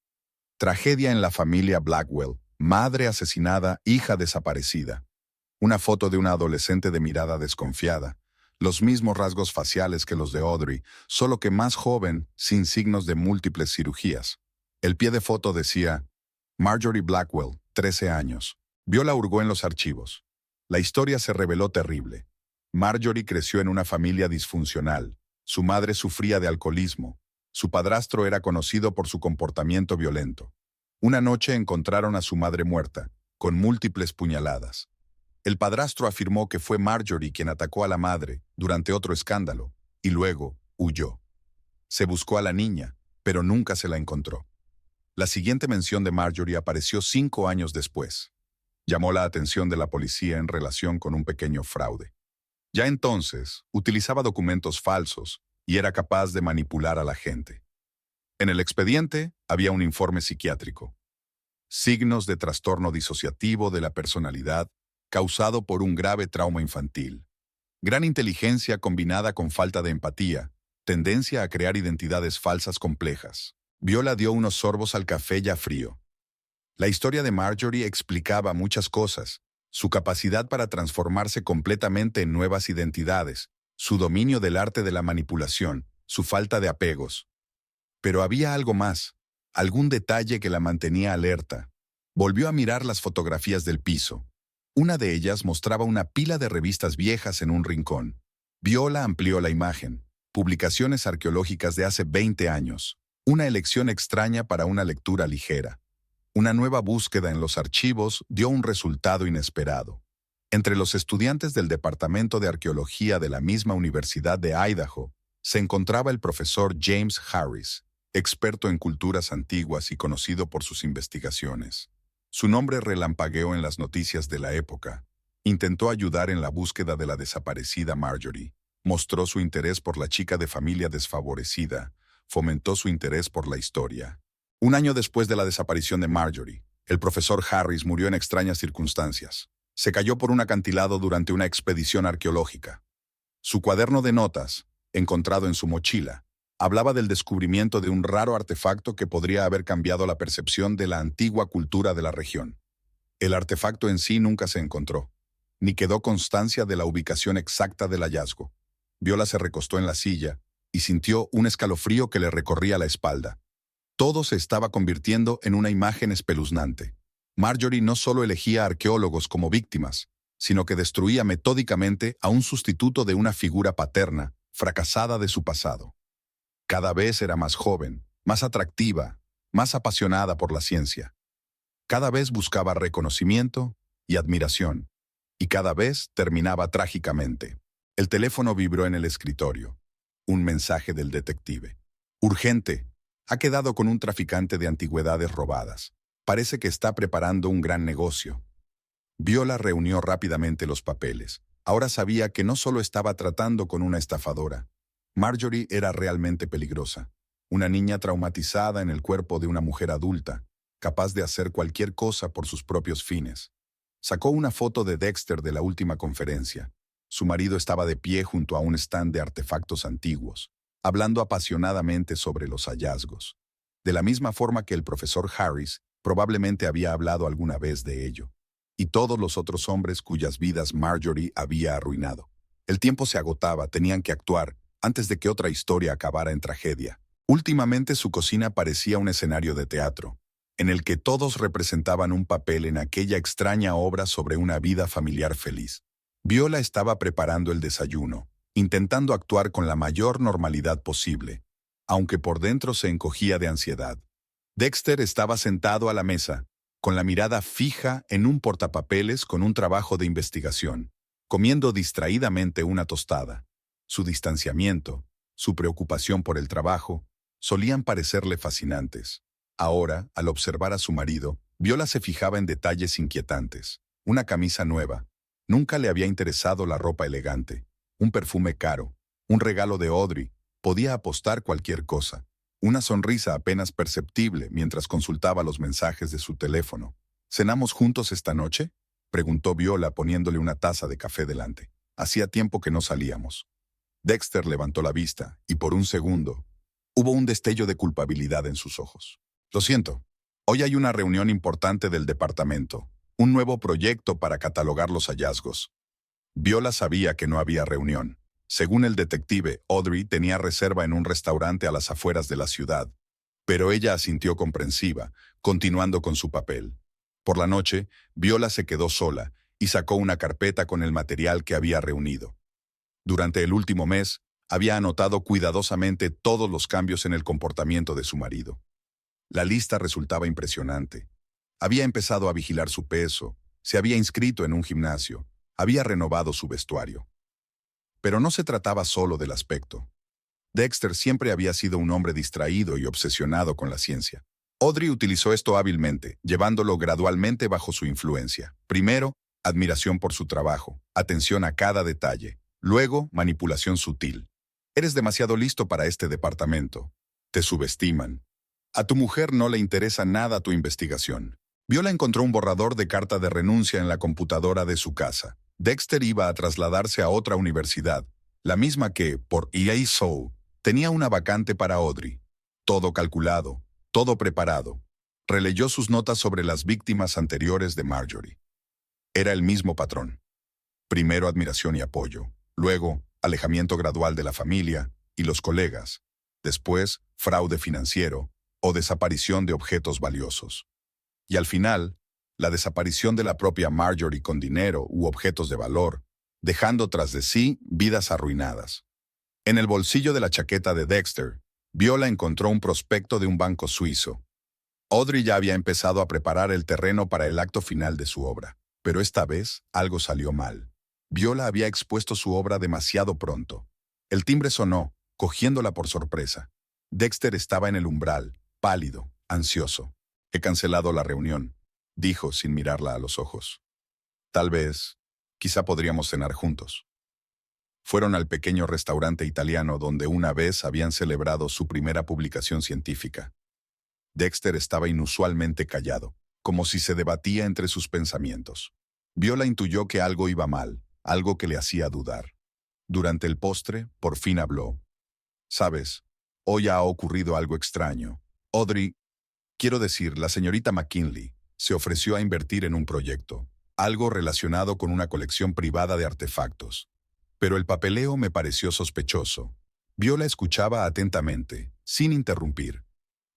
Speaker 1: Tragedia en la familia Blackwell, madre asesinada, hija desaparecida. Una foto de una adolescente de mirada desconfiada, los mismos rasgos faciales que los de Audrey, solo que más joven, sin signos de múltiples cirugías. El pie de foto decía, Marjorie Blackwell, 13 años. Viola hurgó en los archivos. La historia se reveló terrible. Marjorie creció en una familia disfuncional. Su madre sufría de alcoholismo. Su padrastro era conocido por su comportamiento violento. Una noche encontraron a su madre muerta, con múltiples puñaladas. El padrastro afirmó que fue Marjorie quien atacó a la madre durante otro escándalo, y luego huyó. Se buscó a la niña, pero nunca se la encontró. La siguiente mención de Marjorie apareció 5 años después. Llamó la atención de la policía en relación con un pequeño fraude. Ya entonces, utilizaba documentos falsos y era capaz de manipular a la gente. En el expediente había un informe psiquiátrico. Signos de trastorno disociativo de la personalidad causado por un grave trauma infantil. Gran inteligencia combinada con falta de empatía, tendencia a crear identidades falsas complejas. Viola dio unos sorbos al café ya frío. La historia de Marjorie explicaba muchas cosas: su capacidad para transformarse completamente en nuevas identidades, su dominio del arte de la manipulación, su falta de apegos. Pero había algo más, algún detalle que la mantenía alerta. Volvió a mirar las fotografías del piso. Una de ellas mostraba una pila de revistas viejas en un rincón. Viola amplió la imagen. Publicaciones arqueológicas de hace 20 años. Una elección extraña para una lectura ligera. Una nueva búsqueda en los archivos dio un resultado inesperado. Entre los estudiantes del Departamento de Arqueología de la misma Universidad de Idaho, se encontraba el profesor James Harris, experto en culturas antiguas y conocido por sus investigaciones. Su nombre relampagueó en las noticias de la época. Intentó ayudar en la búsqueda de la desaparecida Marjorie. Mostró su interés por la chica de familia desfavorecida. Fomentó su interés por la historia. 1 año después de la desaparición de Marjorie, el profesor Harris murió en extrañas circunstancias. Se cayó por un acantilado durante una expedición arqueológica. Su cuaderno de notas, encontrado en su mochila, hablaba del descubrimiento de un raro artefacto que podría haber cambiado la percepción de la antigua cultura de la región. El artefacto en sí nunca se encontró, ni quedó constancia de la ubicación exacta del hallazgo. Viola se recostó en la silla y sintió un escalofrío que le recorría la espalda. Todo se estaba convirtiendo en una imagen espeluznante. Marjorie no solo elegía arqueólogos como víctimas, sino que destruía metódicamente a un sustituto de una figura paterna, fracasada de su pasado. Cada vez era más joven, más atractiva, más apasionada por la ciencia. Cada vez buscaba reconocimiento y admiración, y cada vez terminaba trágicamente. El teléfono vibró en el escritorio. Un mensaje del detective. Urgente. Ha quedado con un traficante de antigüedades robadas. Parece que está preparando un gran negocio. Viola reunió rápidamente los papeles. Ahora sabía que no solo estaba tratando con una estafadora. Marjorie era realmente peligrosa. Una niña traumatizada en el cuerpo de una mujer adulta, capaz de hacer cualquier cosa por sus propios fines. Sacó una foto de Dexter de la última conferencia. Su marido estaba de pie junto a un stand de artefactos antiguos, hablando apasionadamente sobre los hallazgos. De la misma forma que el profesor Harris probablemente había hablado alguna vez de ello. Y todos los otros hombres cuyas vidas Marjorie había arruinado. El tiempo se agotaba, tenían que actuar, antes de que otra historia acabara en tragedia. Últimamente su cocina parecía un escenario de teatro, en el que todos representaban un papel en aquella extraña obra sobre una vida familiar feliz. Viola estaba preparando el desayuno, intentando actuar con la mayor normalidad posible, aunque por dentro se encogía de ansiedad. Dexter estaba sentado a la mesa, con la mirada fija en un portapapeles con un trabajo de investigación, comiendo distraídamente una tostada. Su distanciamiento, su preocupación por el trabajo, solían parecerle fascinantes. Ahora, al observar a su marido, Viola se fijaba en detalles inquietantes. Una camisa nueva. Nunca le había interesado la ropa elegante. Un perfume caro. Un regalo de Audrey. Podía apostar cualquier cosa. Una sonrisa apenas perceptible mientras consultaba los mensajes de su teléfono. ¿Cenamos juntos esta noche?, preguntó Viola poniéndole una taza de café delante. Hacía tiempo que no salíamos. Dexter levantó la vista y por un segundo hubo un destello de culpabilidad en sus ojos. Lo siento. Hoy hay una reunión importante del departamento. Un nuevo proyecto para catalogar los hallazgos. Viola sabía que no había reunión. Según el detective, Audrey tenía reserva en un restaurante a las afueras de la ciudad. Pero ella asintió comprensiva, continuando con su papel. Por la noche, Viola se quedó sola y sacó una carpeta con el material que había reunido. Durante el último mes, había anotado cuidadosamente todos los cambios en el comportamiento de su marido. La lista resultaba impresionante. Había empezado a vigilar su peso, se había inscrito en un gimnasio, había renovado su vestuario. Pero no se trataba solo del aspecto. Dexter siempre había sido un hombre distraído y obsesionado con la ciencia. Audrey utilizó esto hábilmente, llevándolo gradualmente bajo su influencia. Primero, admiración por su trabajo, atención a cada detalle. Luego, manipulación sutil. Eres demasiado listo para este departamento. Te subestiman. A tu mujer no le interesa nada tu investigación. Viola encontró un borrador de carta de renuncia en la computadora de su casa. Dexter iba a trasladarse a otra universidad, la misma que, por EASO, tenía una vacante para Audrey. Todo calculado, todo preparado. Releyó sus notas sobre las víctimas anteriores de Marjorie. Era el mismo patrón. Primero admiración y apoyo. Luego, alejamiento gradual de la familia y los colegas. Después, fraude financiero o desaparición de objetos valiosos. Y al final, la desaparición de la propia Marjorie con dinero u objetos de valor, dejando tras de sí vidas arruinadas. En el bolsillo de la chaqueta de Dexter, Viola encontró un prospecto de un banco suizo. Audrey ya había empezado a preparar el terreno para el acto final de su obra, pero esta vez algo salió mal. Viola había expuesto su obra demasiado pronto. El timbre sonó, cogiéndola por sorpresa. Dexter estaba en el umbral, pálido, ansioso. He cancelado la reunión, dijo sin mirarla a los ojos. Tal vez, quizá podríamos cenar juntos. Fueron al pequeño restaurante italiano donde una vez habían celebrado su primera publicación científica. Dexter estaba inusualmente callado, como si se debatía entre sus pensamientos. Viola intuyó que algo iba mal, algo que le hacía dudar. Durante el postre, por fin habló. «Sabes, hoy ha ocurrido algo extraño. Audrey, quiero decir, la señorita McKinley, se ofreció a invertir en un proyecto, algo relacionado con una colección privada de artefactos. Pero el papeleo me pareció sospechoso». Viola escuchaba atentamente, sin interrumpir.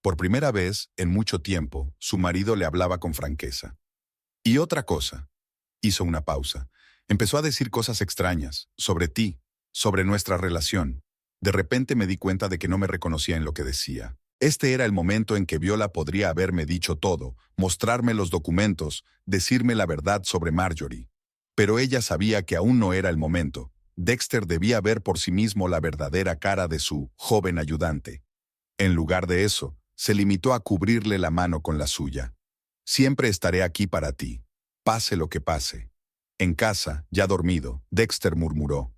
Speaker 1: Por primera vez, en mucho tiempo, su marido le hablaba con franqueza. Y otra cosa. Hizo una pausa. Empezó a decir cosas extrañas, sobre ti, sobre nuestra relación. De repente me di cuenta de que no me reconocía en lo que decía. Este era el momento en que Viola podría haberme dicho todo, mostrarme los documentos, decirme la verdad sobre Marjorie. Pero ella sabía que aún no era el momento. Dexter debía ver por sí mismo la verdadera cara de su joven ayudante. En lugar de eso, se limitó a cubrirle la mano con la suya. Siempre estaré aquí para ti, pase lo que pase. En casa, ya dormido, Dexter murmuró.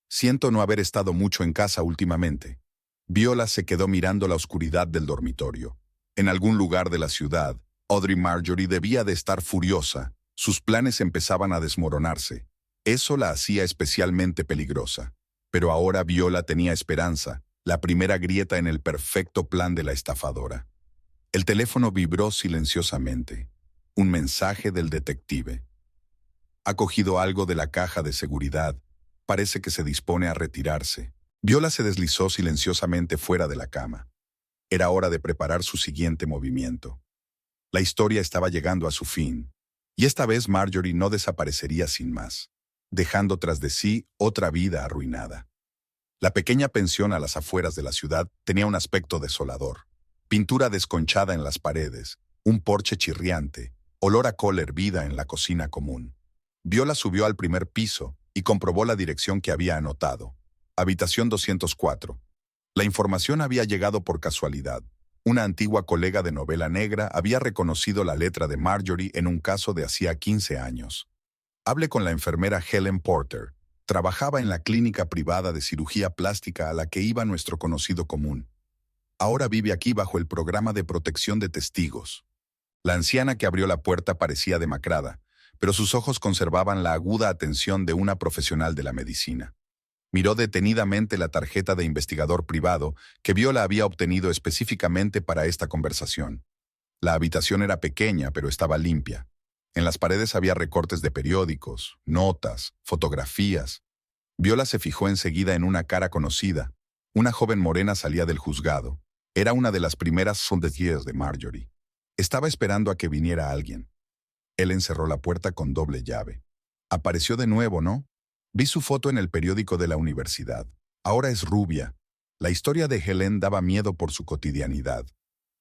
Speaker 1: Siento no haber estado mucho en casa últimamente. Viola se quedó mirando la oscuridad del dormitorio. En algún lugar de la ciudad, Audrey Marjorie debía de estar furiosa. Sus planes empezaban a desmoronarse. Eso la hacía especialmente peligrosa. Pero ahora Viola tenía esperanza, la primera grieta en el perfecto plan de la estafadora. El teléfono vibró silenciosamente. Un mensaje del detective. Ha cogido algo de la caja de seguridad. Parece que se dispone a retirarse. Viola se deslizó silenciosamente fuera de la cama. Era hora de preparar su siguiente movimiento. La historia estaba llegando a su fin. Y esta vez Marjorie no desaparecería sin más, dejando tras de sí otra vida arruinada. La pequeña pensión a las afueras de la ciudad tenía un aspecto desolador. Pintura desconchada en las paredes, un porche chirriante, olor a col hervida en la cocina común. Viola subió al primer piso y comprobó la dirección que había anotado. Habitación 204. La información había llegado por casualidad. Una antigua colega de novela negra había reconocido la letra de Marjorie en un caso de hacía 15 años. Hablé con la enfermera Helen Porter. Trabajaba en la clínica privada de cirugía plástica a la que iba nuestro conocido común. Ahora vive aquí bajo el programa de protección de testigos. La anciana que abrió la puerta parecía demacrada, pero sus ojos conservaban la aguda atención de una profesional de la medicina. Miró detenidamente la tarjeta de investigador privado que Viola había obtenido específicamente para esta conversación. La habitación era pequeña, pero estaba limpia. En las paredes había recortes de periódicos, notas, fotografías. Viola se fijó enseguida en una cara conocida. Una joven morena salía del juzgado. Era una de las primeras sondeliers de Marjorie. Estaba esperando a que viniera alguien. Él encerró la puerta con doble llave. Apareció de nuevo, ¿no? Vi su foto en el periódico de la universidad. Ahora es rubia. La historia de Helen daba miedo por su cotidianidad.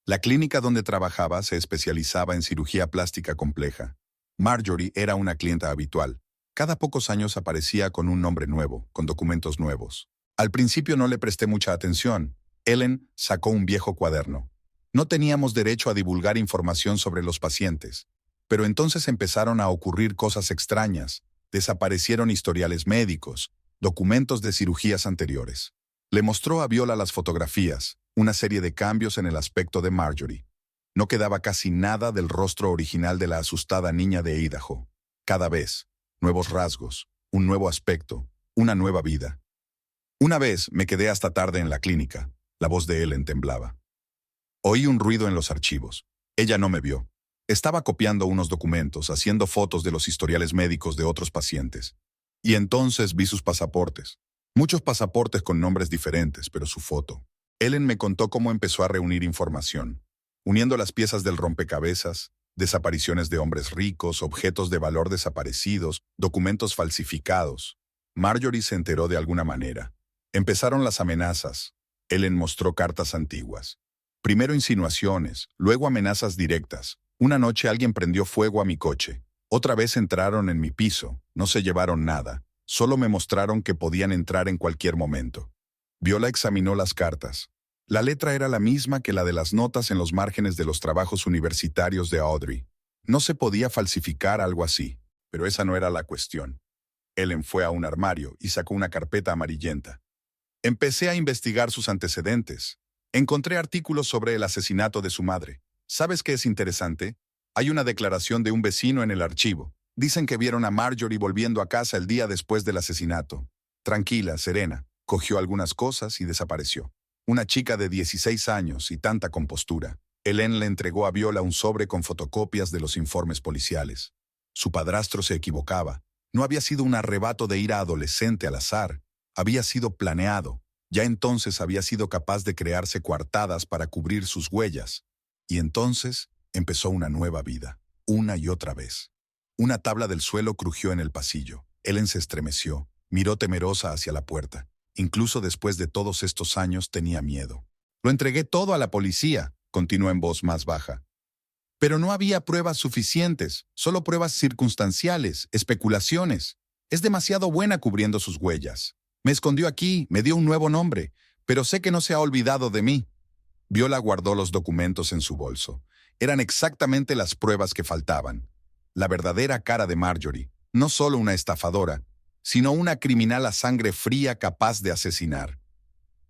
Speaker 1: La clínica donde trabajaba se especializaba en cirugía plástica compleja. Marjorie era una clienta habitual. Cada pocos años aparecía con un nombre nuevo, con documentos nuevos. Al principio no le presté mucha atención. Helen sacó un viejo cuaderno. No teníamos derecho a divulgar información sobre los pacientes. Pero entonces empezaron a ocurrir cosas extrañas. Desaparecieron historiales médicos, documentos de cirugías anteriores. Le mostró a Viola las fotografías, una serie de cambios en el aspecto de Marjorie. No quedaba casi nada del rostro original de la asustada niña de Idaho. Cada vez, nuevos rasgos, un nuevo aspecto, una nueva vida. Una vez me quedé hasta tarde en la clínica. La voz de Helen temblaba. Oí un ruido en los archivos. Ella no me vio. Estaba copiando unos documentos, haciendo fotos de los historiales médicos de otros pacientes. Y entonces vi sus pasaportes. Muchos pasaportes con nombres diferentes, pero su foto. Helen me contó cómo empezó a reunir información, uniendo las piezas del rompecabezas, desapariciones de hombres ricos, objetos de valor desaparecidos, documentos falsificados. Marjorie se enteró de alguna manera. Empezaron las amenazas. Helen mostró cartas antiguas. Primero insinuaciones, luego amenazas directas. Una noche alguien prendió fuego a mi coche. Otra vez entraron en mi piso. No se llevaron nada. Solo me mostraron que podían entrar en cualquier momento. Viola examinó las cartas. La letra era la misma que la de las notas en los márgenes de los trabajos universitarios de Audrey. No se podía falsificar algo así, pero esa no era la cuestión. Helen fue a un armario y sacó una carpeta amarillenta. Empecé a investigar sus antecedentes. Encontré artículos sobre el asesinato de su madre. ¿Sabes qué es interesante? Hay una declaración de un vecino en el archivo. Dicen que vieron a Marjorie volviendo a casa el día después del asesinato. Tranquila, serena. Cogió algunas cosas y desapareció. Una chica de 16 años y tanta compostura. Helen le entregó a Viola un sobre con fotocopias de los informes policiales. Su padrastro se equivocaba. No había sido un arrebato de ira adolescente al azar. Había sido planeado. Ya entonces había sido capaz de crearse coartadas para cubrir sus huellas. Y entonces empezó una nueva vida, una y otra vez. Una tabla del suelo crujió en el pasillo. Ellen se estremeció, miró temerosa hacia la puerta. Incluso después de todos estos años tenía miedo. Lo entregué todo a la policía, continuó en voz más baja. Pero no había pruebas suficientes, solo pruebas circunstanciales, especulaciones. Es demasiado buena cubriendo sus huellas. Me escondió aquí, me dio un nuevo nombre, pero sé que no se ha olvidado de mí. Viola guardó los documentos en su bolso. Eran exactamente las pruebas que faltaban. La verdadera cara de Marjorie, no solo una estafadora, sino una criminal a sangre fría capaz de asesinar.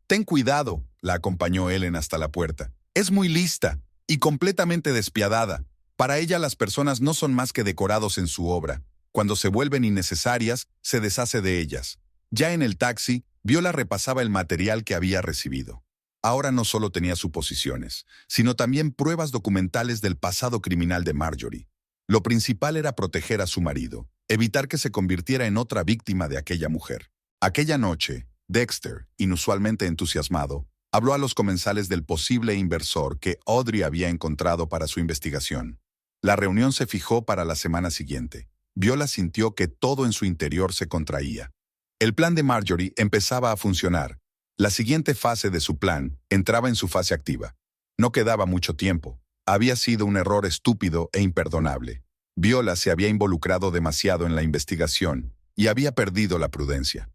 Speaker 1: Ten cuidado, la acompañó Ellen hasta la puerta. Es muy lista y completamente despiadada. Para ella las personas no son más que decorados en su obra. Cuando se vuelven innecesarias, se deshace de ellas. Ya en el taxi, Viola repasaba el material que había recibido. Ahora no solo tenía suposiciones, sino también pruebas documentales del pasado criminal de Marjorie. Lo principal era proteger a su marido, evitar que se convirtiera en otra víctima de aquella mujer. Aquella noche, Dexter, inusualmente entusiasmado, habló a los comensales del posible inversor que Audrey había encontrado para su investigación. La reunión se fijó para la semana siguiente. Viola sintió que todo en su interior se contraía. El plan de Marjorie empezaba a funcionar. La siguiente fase de su plan entraba en su fase activa. No quedaba mucho tiempo. Había sido un error estúpido e imperdonable. Viola se había involucrado demasiado en la investigación y había perdido la prudencia.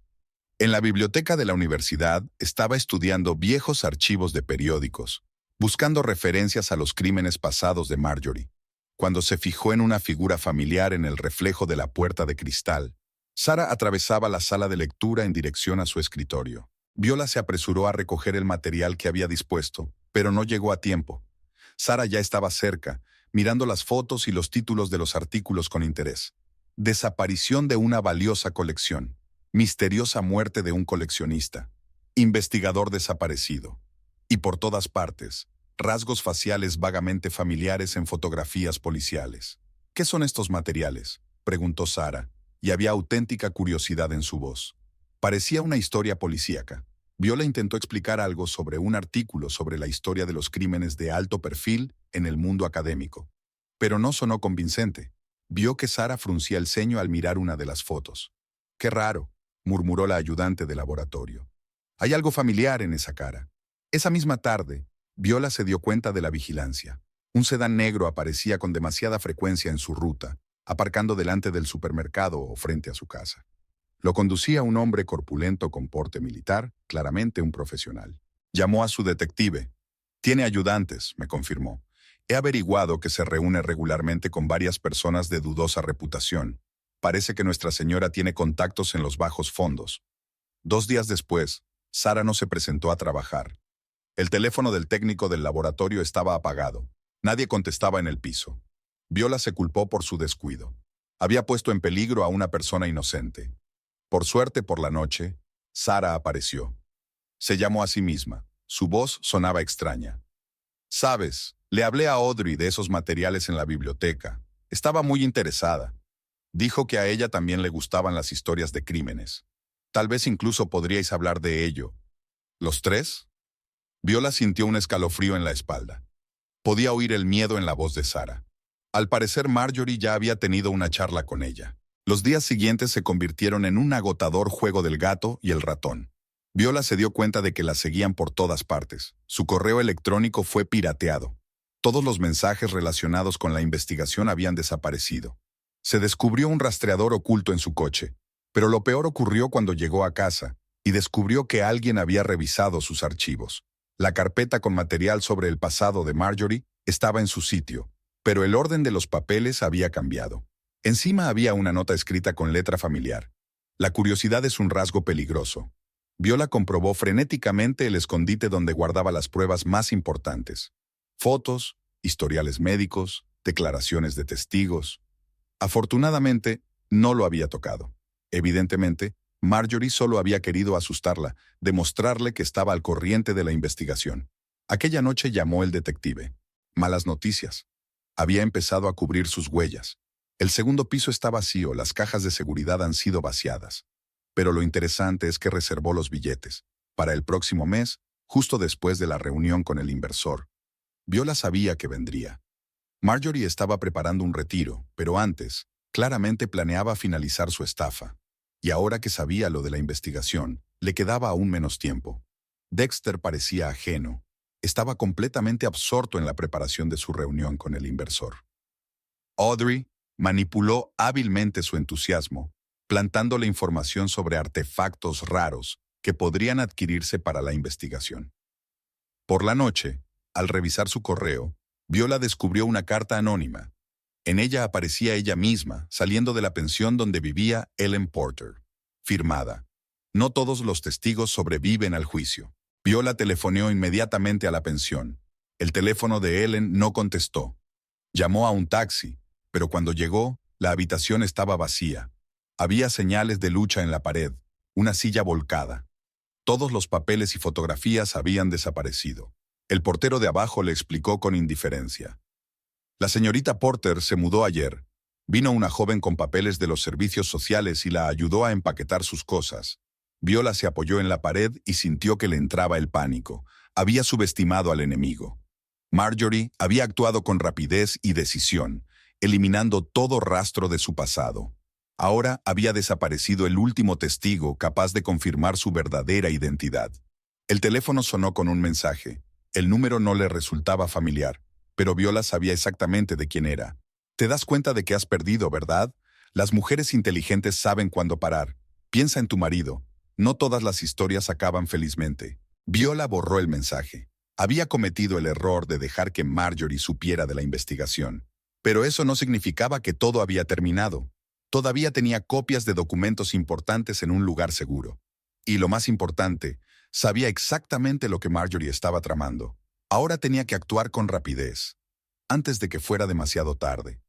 Speaker 1: En la biblioteca de la universidad estaba estudiando viejos archivos de periódicos, buscando referencias a los crímenes pasados de Marjorie, cuando se fijó en una figura familiar en el reflejo de la puerta de cristal. Sara atravesaba la sala de lectura en dirección a su escritorio. Viola se apresuró a recoger el material que había dispuesto, pero no llegó a tiempo. Sara ya estaba cerca, mirando las fotos y los títulos de los artículos con interés. Desaparición de una valiosa colección. Misteriosa muerte de un coleccionista. Investigador desaparecido. Y por todas partes, rasgos faciales vagamente familiares en fotografías policiales. ¿Qué son estos materiales?, preguntó Sara, y había auténtica curiosidad en su voz. Parecía una historia policíaca. Viola intentó explicar algo sobre un artículo sobre la historia de los crímenes de alto perfil en el mundo académico. Pero no sonó convincente. Vio que Sara fruncía el ceño al mirar una de las fotos. «Qué raro», murmuró la ayudante de laboratorio. «Hay algo familiar en esa cara». Esa misma tarde, Viola se dio cuenta de la vigilancia. Un sedán negro aparecía con demasiada frecuencia en su ruta, aparcando delante del supermercado o frente a su casa. Lo conducía un hombre corpulento con porte militar, claramente un profesional. Llamó a su detective. «Tiene ayudantes», me confirmó. «He averiguado que se reúne regularmente con varias personas de dudosa reputación. Parece que Nuestra Señora tiene contactos en los bajos fondos». 2 días después, Sara no se presentó a trabajar. El teléfono del técnico del laboratorio estaba apagado. Nadie contestaba en el piso. Viola se culpó por su descuido. Había puesto en peligro a una persona inocente. Por suerte, por la noche, Sara apareció. Se llamó a sí misma. Su voz sonaba extraña. «Sabes, le hablé a Audrey de esos materiales en la biblioteca. Estaba muy interesada. Dijo que a ella también le gustaban las historias de crímenes. Tal vez incluso podríais hablar de ello». ¿Los tres? Viola sintió un escalofrío en la espalda. Podía oír el miedo en la voz de Sara. Al parecer Marjorie ya había tenido una charla con ella. Los días siguientes se convirtieron en un agotador juego del gato y el ratón. Viola se dio cuenta de que la seguían por todas partes. Su correo electrónico fue pirateado. Todos los mensajes relacionados con la investigación habían desaparecido. Se descubrió un rastreador oculto en su coche, pero lo peor ocurrió cuando llegó a casa y descubrió que alguien había revisado sus archivos. La carpeta con material sobre el pasado de Marjorie estaba en su sitio, pero el orden de los papeles había cambiado. Encima había una nota escrita con letra familiar. La curiosidad es un rasgo peligroso. Viola comprobó frenéticamente el escondite donde guardaba las pruebas más importantes. Fotos, historiales médicos, declaraciones de testigos. Afortunadamente, no lo había tocado. Evidentemente, Marjorie solo había querido asustarla, demostrarle que estaba al corriente de la investigación. Aquella noche llamó el detective. Malas noticias. Había empezado a cubrir sus huellas. El segundo piso está vacío, las cajas de seguridad han sido vaciadas. Pero lo interesante es que reservó los billetes. para el próximo mes, justo después de la reunión con el inversor. Viola sabía que vendría. Marjorie estaba preparando un retiro, pero antes, claramente planeaba finalizar su estafa. Y ahora que sabía lo de la investigación, le quedaba aún menos tiempo. Dexter parecía ajeno. Estaba completamente absorto en la preparación de su reunión con el inversor. Audrey manipuló hábilmente su entusiasmo, plantándole información sobre artefactos raros que podrían adquirirse para la investigación. Por la noche, al revisar su correo, Viola descubrió una carta anónima. En ella aparecía ella misma, saliendo de la pensión donde vivía Ellen Porter. Firmada: no todos los testigos sobreviven al juicio. Viola telefoneó inmediatamente a la pensión. El teléfono de Ellen no contestó. Llamó a un taxi, pero cuando llegó, la habitación estaba vacía. Había señales de lucha en la pared, una silla volcada. Todos los papeles y fotografías habían desaparecido. El portero de abajo le explicó con indiferencia: la señorita Porter se mudó ayer. Vino una joven con papeles de los servicios sociales y la ayudó a empaquetar sus cosas. Viola se apoyó en la pared y sintió que le entraba el pánico. Había subestimado al enemigo. Marjorie había actuado con rapidez y decisión, eliminando todo rastro de su pasado. Ahora había desaparecido el último testigo capaz de confirmar su verdadera identidad. El teléfono sonó con un mensaje. El número no le resultaba familiar, pero Viola sabía exactamente de quién era. Te das cuenta de que has perdido, ¿verdad? Las mujeres inteligentes saben cuándo parar. Piensa en tu marido. No todas las historias acaban felizmente. Viola borró el mensaje. Había cometido el error de dejar que Marjorie supiera de la investigación. Pero eso no significaba que todo había terminado. Todavía tenía copias de documentos importantes en un lugar seguro. Y lo más importante, sabía exactamente lo que Marjorie estaba tramando. Ahora tenía que actuar con rapidez, antes de que fuera demasiado tarde.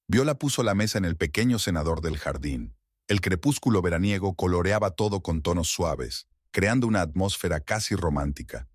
Speaker 1: Viola puso la mesa en el pequeño cenador del jardín. El crepúsculo veraniego coloreaba todo con tonos suaves, creando una atmósfera casi romántica.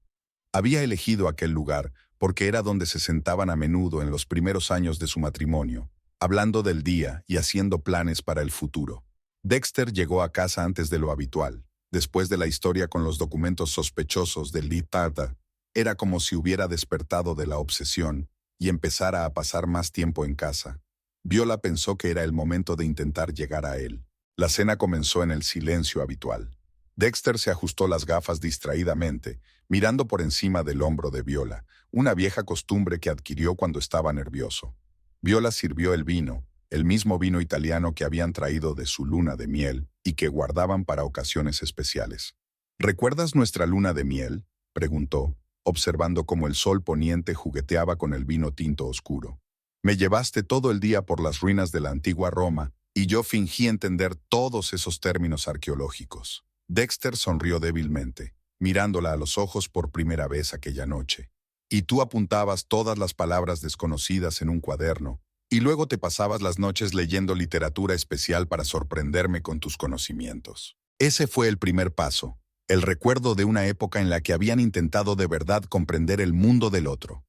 Speaker 1: Había elegido aquel lugar porque era donde se sentaban a menudo en los primeros años de su matrimonio, hablando del día y haciendo planes para el futuro. Dexter llegó a casa antes de lo habitual. Después de la historia con los documentos sospechosos de Lee Tarda, era como si hubiera despertado de la obsesión y empezara a pasar más tiempo en casa. Viola pensó que era el momento de intentar llegar a él. La cena comenzó en el silencio habitual. Dexter se ajustó las gafas distraídamente, mirando por encima del hombro de Viola, una vieja costumbre que adquirió cuando estaba nervioso. Viola sirvió el vino, el mismo vino italiano que habían traído de su luna de miel y que guardaban para ocasiones especiales. ¿Recuerdas nuestra luna de miel?, preguntó, observando cómo el sol poniente jugueteaba con el vino tinto oscuro. Me llevaste todo el día por las ruinas de la antigua Roma y yo fingí entender todos esos términos arqueológicos. Dexter sonrió débilmente, mirándola a los ojos por primera vez aquella noche. Y tú apuntabas todas las palabras desconocidas en un cuaderno, y luego te pasabas las noches leyendo literatura especial para sorprenderme con tus conocimientos. Ese fue el primer paso, el recuerdo de una época en la que habían intentado de verdad comprender el mundo del otro.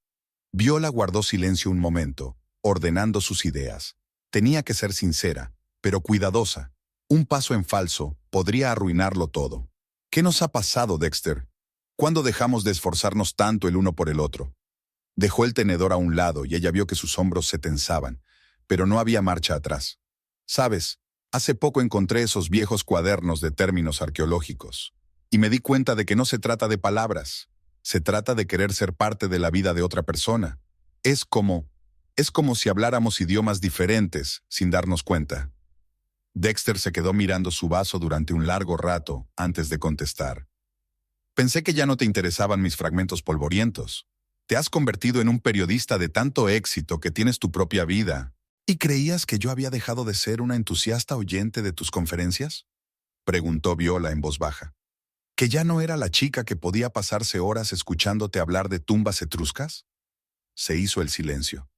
Speaker 1: Viola guardó silencio un momento, ordenando sus ideas. Tenía que ser sincera, pero cuidadosa. Un paso en falso podría arruinarlo todo. ¿Qué nos ha pasado, Dexter? ¿Cuándo dejamos de esforzarnos tanto el uno por el otro? Dejó el tenedor a un lado y ella vio que sus hombros se tensaban, pero no había marcha atrás. ¿Sabes? Hace poco encontré esos viejos cuadernos de términos arqueológicos, y me di cuenta de que no se trata de palabras. Se trata de querer ser parte de la vida de otra persona. Es como si habláramos idiomas diferentes sin darnos cuenta. Dexter se quedó mirando su vaso durante un largo rato antes de contestar. Pensé que ya no te interesaban mis fragmentos polvorientos. Te has convertido en un periodista de tanto éxito que tienes tu propia vida. ¿Y creías que yo había dejado de ser una entusiasta oyente de tus conferencias?, preguntó Viola en voz baja. ¿Que ya no era la chica que podía pasarse horas escuchándote hablar de tumbas etruscas? Se hizo el silencio.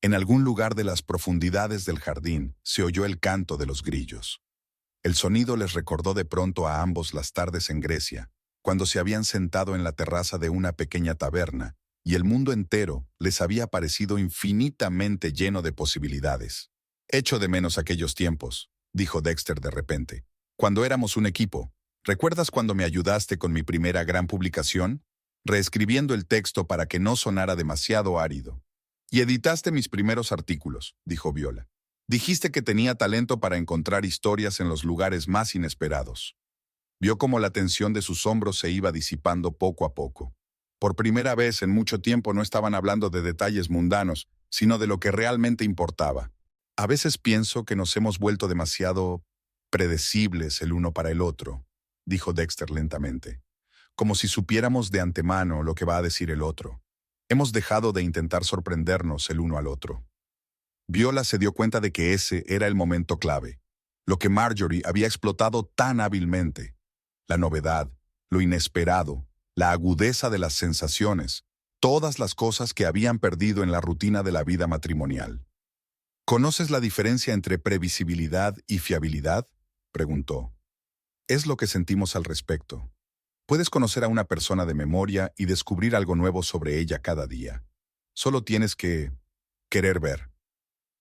Speaker 1: En algún lugar de las profundidades del jardín se oyó el canto de los grillos. El sonido les recordó de pronto a ambos las tardes en Grecia, cuando se habían sentado en la terraza de una pequeña taberna, y el mundo entero les había parecido infinitamente lleno de posibilidades. Echo de menos aquellos tiempos, dijo Dexter de repente, cuando éramos un equipo. ¿Recuerdas cuando me ayudaste con mi primera gran publicación? Reescribiendo el texto para que no sonara demasiado árido. Y editaste mis primeros artículos, dijo Viola. Dijiste que tenía talento para encontrar historias en los lugares más inesperados. Vio cómo la tensión de sus hombros se iba disipando poco a poco. Por primera vez en mucho tiempo no estaban hablando de detalles mundanos, sino de lo que realmente importaba. A veces pienso que nos hemos vuelto demasiado predecibles el uno para el otro, dijo Dexter lentamente, como si supiéramos de antemano lo que va a decir el otro. Hemos dejado de intentar sorprendernos el uno al otro. Viola se dio cuenta de que ese era el momento clave, lo que Marjorie había explotado tan hábilmente. La novedad, lo inesperado, la agudeza de las sensaciones, todas las cosas que habían perdido en la rutina de la vida matrimonial. ¿Conoces la diferencia entre previsibilidad y fiabilidad?, preguntó. Es lo que sentimos al respecto. Puedes conocer a una persona de memoria y descubrir algo nuevo sobre ella cada día. Solo tienes que querer ver.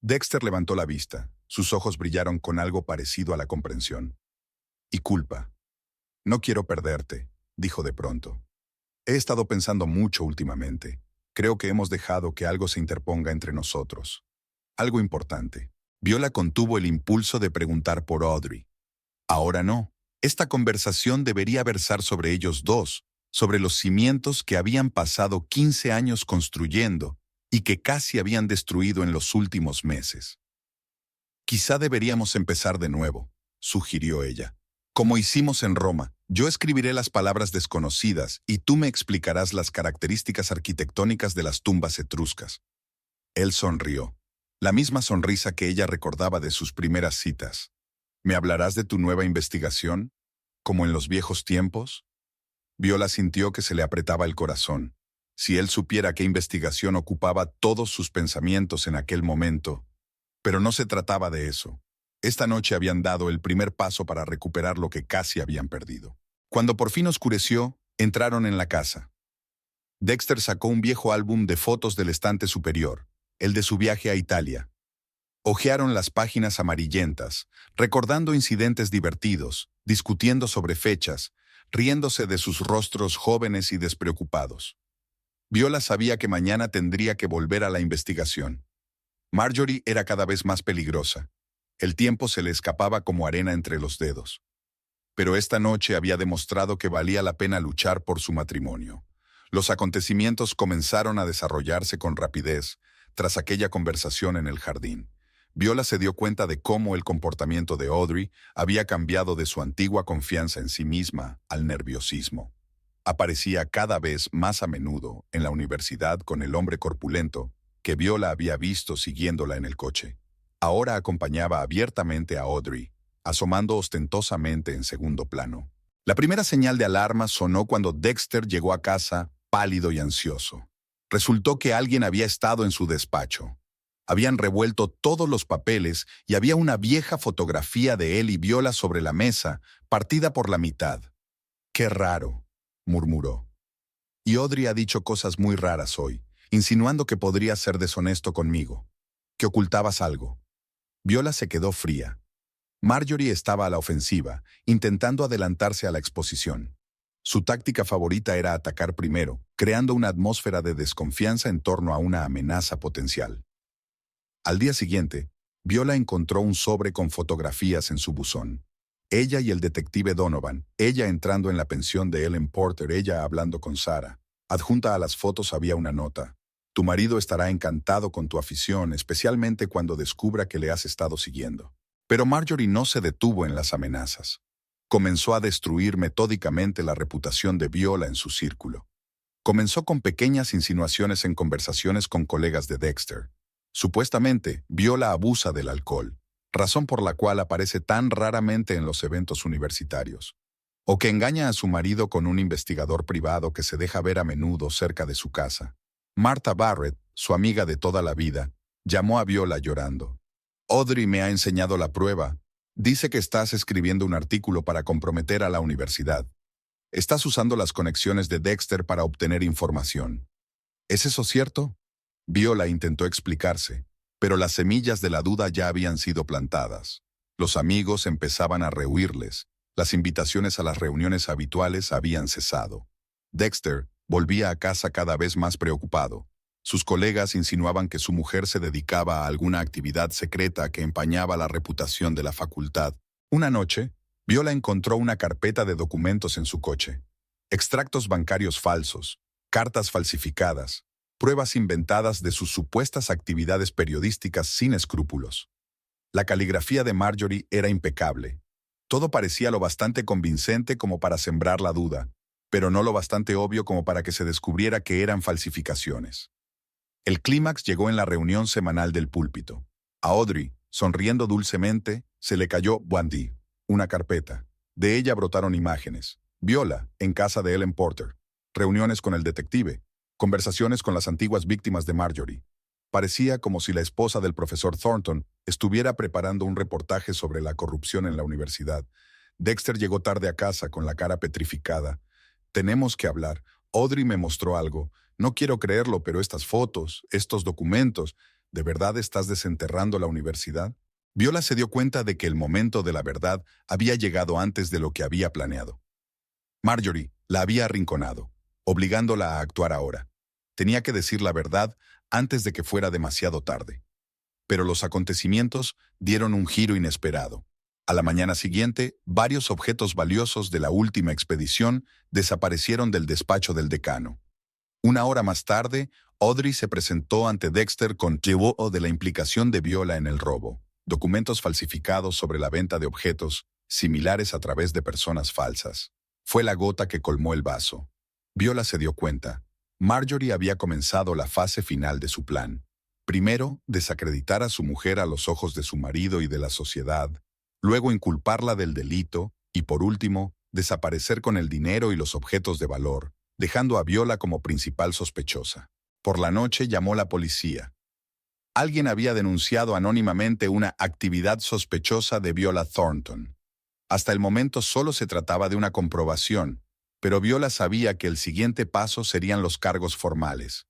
Speaker 1: Dexter levantó la vista. Sus ojos brillaron con algo parecido a la comprensión. Y culpa. No quiero perderte, dijo de pronto. He estado pensando mucho últimamente. Creo que hemos dejado que algo se interponga entre nosotros. Algo importante. Viola contuvo el impulso de preguntar por Audrey. Ahora no. Esta conversación debería versar sobre ellos dos, sobre los cimientos que habían pasado 15 años construyendo y que casi habían destruido en los últimos meses. Quizá deberíamos empezar de nuevo, sugirió ella. Como hicimos en Roma, yo escribiré las palabras desconocidas y tú me explicarás las características arquitectónicas de las tumbas etruscas. Él sonrió, la misma sonrisa que ella recordaba de sus primeras citas. ¿Me hablarás de tu nueva investigación, como en los viejos tiempos? Viola sintió que se le apretaba el corazón. Si él supiera qué investigación ocupaba todos sus pensamientos en aquel momento. Pero no se trataba de eso. Esta noche habían dado el primer paso para recuperar lo que casi habían perdido. Cuando por fin oscureció, entraron en la casa. Dexter sacó un viejo álbum de fotos del estante superior, el de su viaje a Italia. Hojearon las páginas amarillentas, recordando incidentes divertidos, discutiendo sobre fechas, riéndose de sus rostros jóvenes y despreocupados. Viola sabía que mañana tendría que volver a la investigación. Marjorie era cada vez más peligrosa. El tiempo se le escapaba como arena entre los dedos. Pero esta noche había demostrado que valía la pena luchar por su matrimonio. Los acontecimientos comenzaron a desarrollarse con rapidez tras aquella conversación en el jardín. Viola se dio cuenta de cómo el comportamiento de Audrey había cambiado de su antigua confianza en sí misma al nerviosismo. Aparecía cada vez más a menudo en la universidad con el hombre corpulento que Viola había visto siguiéndola en el coche. Ahora acompañaba abiertamente a Audrey, asomando ostentosamente en segundo plano. La primera señal de alarma sonó cuando Dexter llegó a casa, pálido y ansioso. Resultó que alguien había estado en su despacho. Habían revuelto todos los papeles y había una vieja fotografía de él y Viola sobre la mesa, partida por la mitad. «Qué raro», murmuró. «Y Audrey ha dicho cosas muy raras hoy, insinuando que podrías ser deshonesto conmigo, que ocultabas algo». Viola se quedó fría. Marjorie estaba a la ofensiva, intentando adelantarse a la exposición. Su táctica favorita era atacar primero, creando una atmósfera de desconfianza en torno a una amenaza potencial. Al día siguiente, Viola encontró un sobre con fotografías en su buzón. Ella y el detective Donovan, ella entrando en la pensión de Ellen Porter, ella hablando con Sarah. Adjunta a las fotos había una nota. Tu marido estará encantado con tu afición, especialmente cuando descubra que le has estado siguiendo. Pero Marjorie no se detuvo en las amenazas. Comenzó a destruir metódicamente la reputación de Viola en su círculo. Comenzó con pequeñas insinuaciones en conversaciones con colegas de Dexter. Supuestamente, Viola abusa del alcohol, razón por la cual aparece tan raramente en los eventos universitarios. O que engaña a su marido con un investigador privado que se deja ver a menudo cerca de su casa. Martha Barrett, su amiga de toda la vida, llamó a Viola llorando. Audrey me ha enseñado la prueba. Dice que estás escribiendo un artículo para comprometer a la universidad. Estás usando las conexiones de Dexter para obtener información. ¿Es eso cierto? Viola intentó explicarse, pero las semillas de la duda ya habían sido plantadas. Los amigos empezaban a rehuirles. Las invitaciones a las reuniones habituales habían cesado. Dexter volvía a casa cada vez más preocupado. Sus colegas insinuaban que su mujer se dedicaba a alguna actividad secreta que empañaba la reputación de la facultad. Una noche, Viola encontró una carpeta de documentos en su coche. Extractos bancarios falsos, cartas falsificadas, pruebas inventadas de sus supuestas actividades periodísticas sin escrúpulos. La caligrafía de Marjorie era impecable. Todo parecía lo bastante convincente como para sembrar la duda, pero no lo bastante obvio como para que se descubriera que eran falsificaciones. El clímax llegó en la reunión semanal del púlpito. A Audrey, sonriendo dulcemente, se le cayó Wandy, una carpeta. De ella brotaron imágenes. Viola, en casa de Ellen Porter. Reuniones con el detective. Conversaciones con las antiguas víctimas de Marjorie. Parecía como si la esposa del profesor Thornton estuviera preparando un reportaje sobre la corrupción en la universidad. Dexter llegó tarde a casa con la cara petrificada. Tenemos que hablar. Audrey me mostró algo. No quiero creerlo, pero estas fotos, estos documentos, ¿de verdad estás desenterrando la universidad? Viola se dio cuenta de que el momento de la verdad había llegado antes de lo que había planeado. Marjorie la había arrinconado, obligándola a actuar ahora. Tenía que decir la verdad antes de que fuera demasiado tarde. Pero los acontecimientos dieron un giro inesperado. A la mañana siguiente, varios objetos valiosos de la última expedición desaparecieron del despacho del decano. Una hora más tarde, Audrey se presentó ante Dexter con llevó de la implicación de Viola en el robo, documentos falsificados sobre la venta de objetos similares a través de personas falsas. Fue la gota que colmó el vaso. Viola se dio cuenta. Marjorie había comenzado la fase final de su plan. Primero, desacreditar a su mujer a los ojos de su marido y de la sociedad, luego inculparla del delito y, por último, desaparecer con el dinero y los objetos de valor, dejando a Viola como principal sospechosa. Por la noche llamó la policía. Alguien había denunciado anónimamente una actividad sospechosa de Viola Thornton. Hasta el momento solo se trataba de una comprobación, pero Viola sabía que el siguiente paso serían los cargos formales.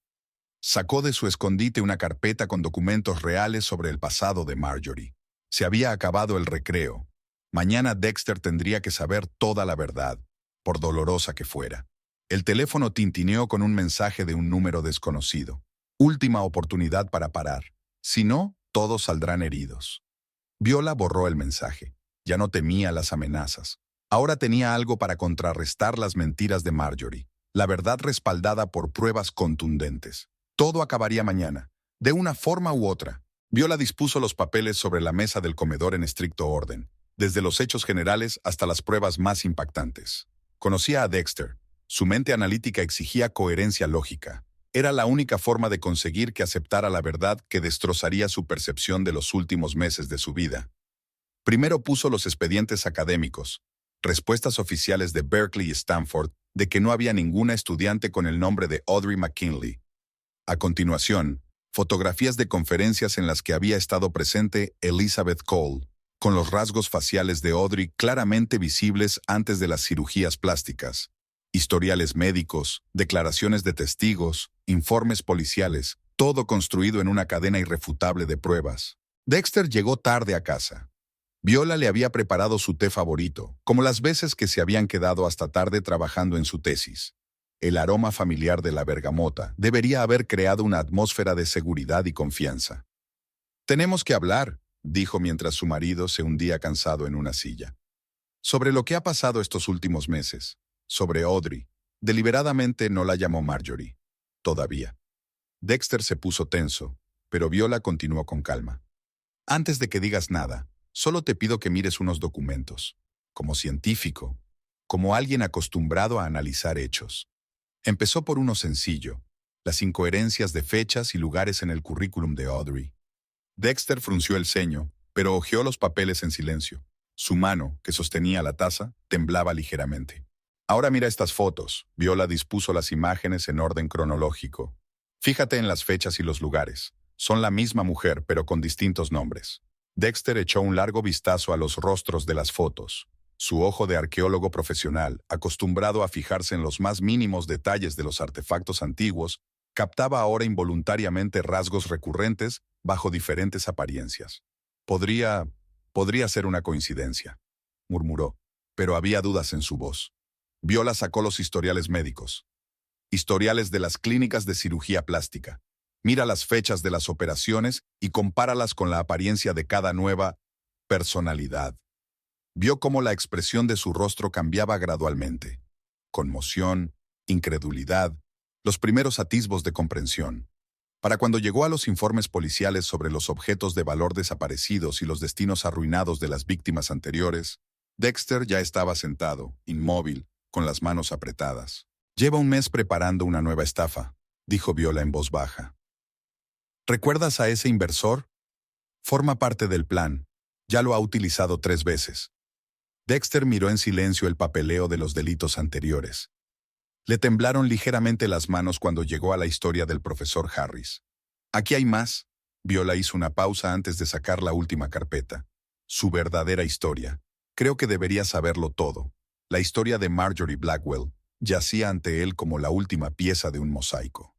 Speaker 1: Sacó de su escondite una carpeta con documentos reales sobre el pasado de Marjorie. Se había acabado el recreo. Mañana Dexter tendría que saber toda la verdad, por dolorosa que fuera. El teléfono tintineó con un mensaje de un número desconocido. Última oportunidad para parar. Si no, todos saldrán heridos. Viola borró el mensaje. Ya no temía las amenazas. Ahora tenía algo para contrarrestar las mentiras de Marjorie. La verdad respaldada por pruebas contundentes. Todo acabaría mañana, de una forma u otra. Viola dispuso los papeles sobre la mesa del comedor en estricto orden, desde los hechos generales hasta las pruebas más impactantes. Conocía a Dexter. Su mente analítica exigía coherencia lógica. Era la única forma de conseguir que aceptara la verdad que destrozaría su percepción de los últimos meses de su vida. Primero puso los expedientes académicos, respuestas oficiales de Berkeley y Stanford de que no había ninguna estudiante con el nombre de Audrey McKinley. A continuación, fotografías de conferencias en las que había estado presente Elizabeth Cole, con los rasgos faciales de Audrey claramente visibles antes de las cirugías plásticas. Historiales médicos, declaraciones de testigos, informes policiales, todo construido en una cadena irrefutable de pruebas. Dexter llegó tarde a casa. Viola le había preparado su té favorito, como las veces que se habían quedado hasta tarde trabajando en su tesis. El aroma familiar de la bergamota debería haber creado una atmósfera de seguridad y confianza. «Tenemos que hablar», dijo mientras su marido se hundía cansado en una silla. «Sobre lo que ha pasado estos últimos meses. Sobre Audrey». Deliberadamente no la llamó Marjorie. Todavía. Dexter se puso tenso, pero Viola continuó con calma. «Antes de que digas nada, solo te pido que mires unos documentos. Como científico, como alguien acostumbrado a analizar hechos». Empezó por uno sencillo, las incoherencias de fechas y lugares en el currículum de Audrey. Dexter frunció el ceño, pero hojeó los papeles en silencio. Su mano, que sostenía la taza, temblaba ligeramente. «Ahora mira estas fotos». Viola dispuso las imágenes en orden cronológico. «Fíjate en las fechas y los lugares. Son la misma mujer, pero con distintos nombres». Dexter echó un largo vistazo a los rostros de las fotos. Su ojo de arqueólogo profesional, acostumbrado a fijarse en los más mínimos detalles de los artefactos antiguos, captaba ahora involuntariamente rasgos recurrentes bajo diferentes apariencias. Podría ser una coincidencia», murmuró. pero había dudas en su voz. Viola sacó los historiales médicos. Historiales de las clínicas de cirugía plástica. Mira las fechas de las operaciones y compáralas con la apariencia de cada nueva personalidad. Vio cómo la expresión de su rostro cambiaba gradualmente. Conmoción, incredulidad, los primeros atisbos de comprensión. Para cuando llegó a los informes policiales sobre los objetos de valor desaparecidos y los destinos arruinados de las víctimas anteriores, Dexter ya estaba sentado, inmóvil, con las manos apretadas. «Lleva un mes preparando una nueva estafa», dijo Viola en voz baja. «¿Recuerdas a ese inversor? Forma parte del plan. Ya lo ha utilizado 3 veces». Dexter miró en silencio el papeleo de los delitos anteriores. Le temblaron ligeramente las manos cuando llegó a la historia del profesor Harris. «Aquí hay más». Viola hizo una pausa antes de sacar la última carpeta. Su verdadera historia. Creo que debería saberlo todo. La historia de Marjorie Blackwell yacía ante él como la última pieza de un mosaico.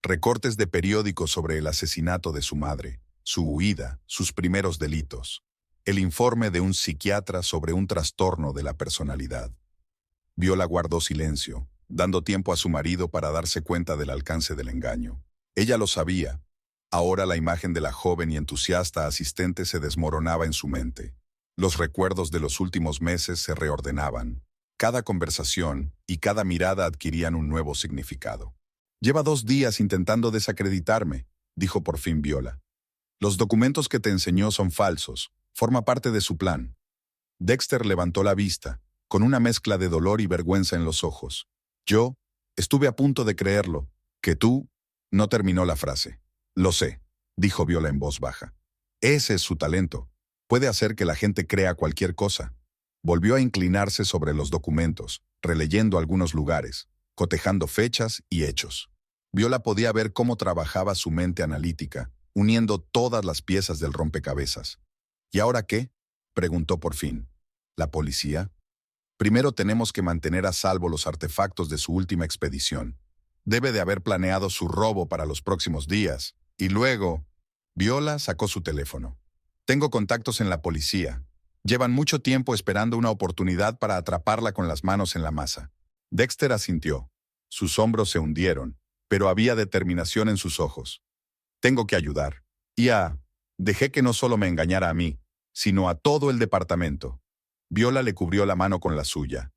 Speaker 1: Recortes de periódicos sobre el asesinato de su madre, su huida, sus primeros delitos. El informe de un psiquiatra sobre un trastorno de la personalidad. Viola guardó silencio, dando tiempo a su marido para darse cuenta del alcance del engaño. Ella lo sabía. Ahora la imagen de la joven y entusiasta asistente se desmoronaba en su mente. Los recuerdos de los últimos meses se reordenaban. Cada conversación y cada mirada adquirían un nuevo significado. «Lleva 2 días intentando desacreditarme», dijo por fin Viola. «Los documentos que te enseñó son falsos. Forma parte de su plan». Dexter levantó la vista, con una mezcla de dolor y vergüenza en los ojos. «Yo estuve a punto de creerlo. Que tú…» No terminó la frase. «Lo sé», dijo Viola en voz baja. «Ese es su talento. Puede hacer que la gente crea cualquier cosa». Volvió a inclinarse sobre los documentos, releyendo algunos lugares, cotejando fechas y hechos. Viola podía ver cómo trabajaba su mente analítica, uniendo todas las piezas del rompecabezas. «¿Y ahora qué?», preguntó por fin. «¿La policía? Primero tenemos que mantener a salvo los artefactos de su última expedición. Debe de haber planeado su robo para los próximos días. Y luego…» Viola sacó su teléfono. «Tengo contactos en la policía. Llevan mucho tiempo esperando una oportunidad para atraparla con las manos en la masa». Dexter asintió. Sus hombros se hundieron, pero había determinación en sus ojos. «Tengo que ayudar. Dejé que no solo me engañara a mí, sino a todo el departamento». Viola le cubrió la mano con la suya.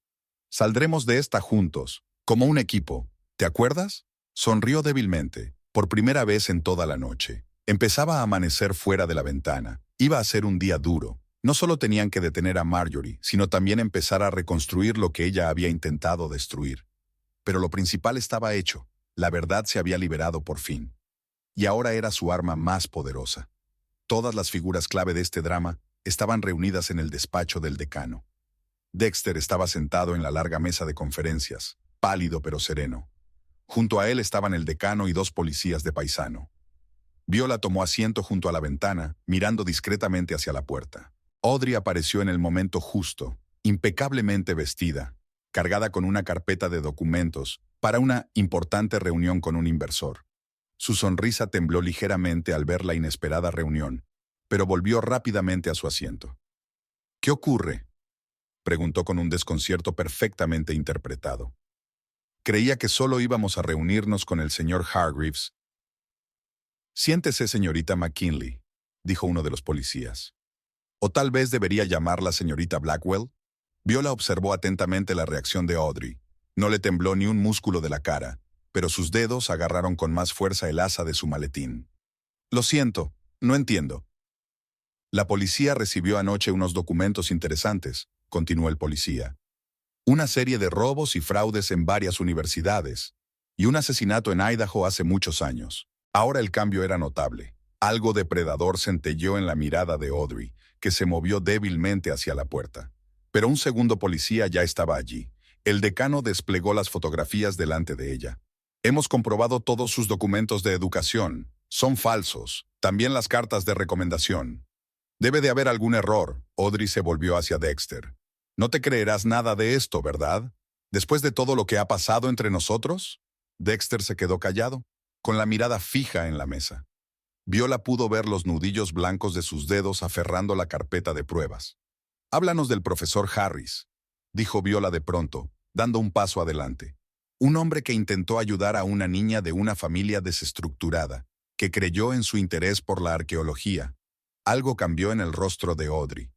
Speaker 1: «Saldremos de esta juntos, como un equipo. ¿Te acuerdas?». Sonrió débilmente, por primera vez en toda la noche. Empezaba a amanecer fuera de la ventana. Iba a ser un día duro. No solo tenían que detener a Marjorie, sino también empezar a reconstruir lo que ella había intentado destruir. Pero lo principal estaba hecho. La verdad se había liberado por fin. Y ahora era su arma más poderosa. Todas las figuras clave de este drama estaban reunidas en el despacho del decano. Dexter estaba sentado en la larga mesa de conferencias, pálido pero sereno. Junto a él estaban el decano y 2 policías de paisano. Viola tomó asiento junto a la ventana, mirando discretamente hacia la puerta. Audrey apareció en el momento justo, impecablemente vestida, cargada con una carpeta de documentos para una importante reunión con un inversor. Su sonrisa tembló ligeramente al ver la inesperada reunión, pero volvió rápidamente a su asiento. «¿Qué ocurre?», preguntó con un desconcierto perfectamente interpretado. «Creía que solo íbamos a reunirnos con el señor Hargreaves». «Siéntese, señorita McKinley», dijo uno de los policías. «O tal vez debería llamarla señorita Blackwell». Viola observó atentamente la reacción de Audrey. No le tembló ni un músculo de la cara, pero sus dedos agarraron con más fuerza el asa de su maletín. «Lo siento, no entiendo». «La policía recibió anoche unos documentos interesantes», continuó el policía. «Una serie de robos y fraudes en varias universidades, y un asesinato en Idaho hace muchos años. Ahora el cambio era notable. Algo depredador centelleó en la mirada de Audrey, que se movió débilmente hacia la puerta. Pero un segundo policía ya estaba allí. El decano desplegó las fotografías delante de ella. «Hemos comprobado todos sus documentos de educación. Son falsos. También las cartas de recomendación». «Debe de haber algún error». Audrey se volvió hacia Dexter. «No te creerás nada de esto, ¿verdad? Después de todo lo que ha pasado entre nosotros». Dexter se quedó callado, con la mirada fija en la mesa. Viola pudo ver los nudillos blancos de sus dedos aferrando la carpeta de pruebas. «Háblanos del profesor Harris». dijo Viola de pronto, dando un paso adelante. Un hombre que intentó ayudar a una niña de una familia desestructurada, que creyó en su interés por la arqueología. Algo cambió en el rostro de Audrey.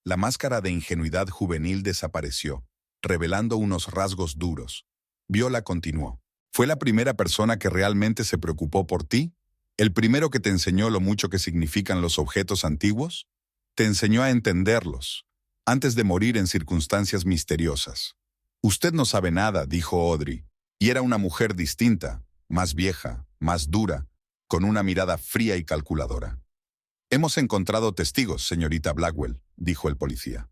Speaker 1: La máscara de ingenuidad juvenil desapareció, revelando unos rasgos duros. Viola continuó. ¿Fue la primera persona que realmente se preocupó por ti? ¿El primero que te enseñó lo mucho que significan los objetos antiguos? Te enseñó a entenderlos, antes de morir en circunstancias misteriosas. Usted no sabe nada, dijo Audrey, y era una mujer distinta, más vieja, más dura, con una mirada fría y calculadora. Hemos encontrado testigos, señorita Blackwell, dijo el policía.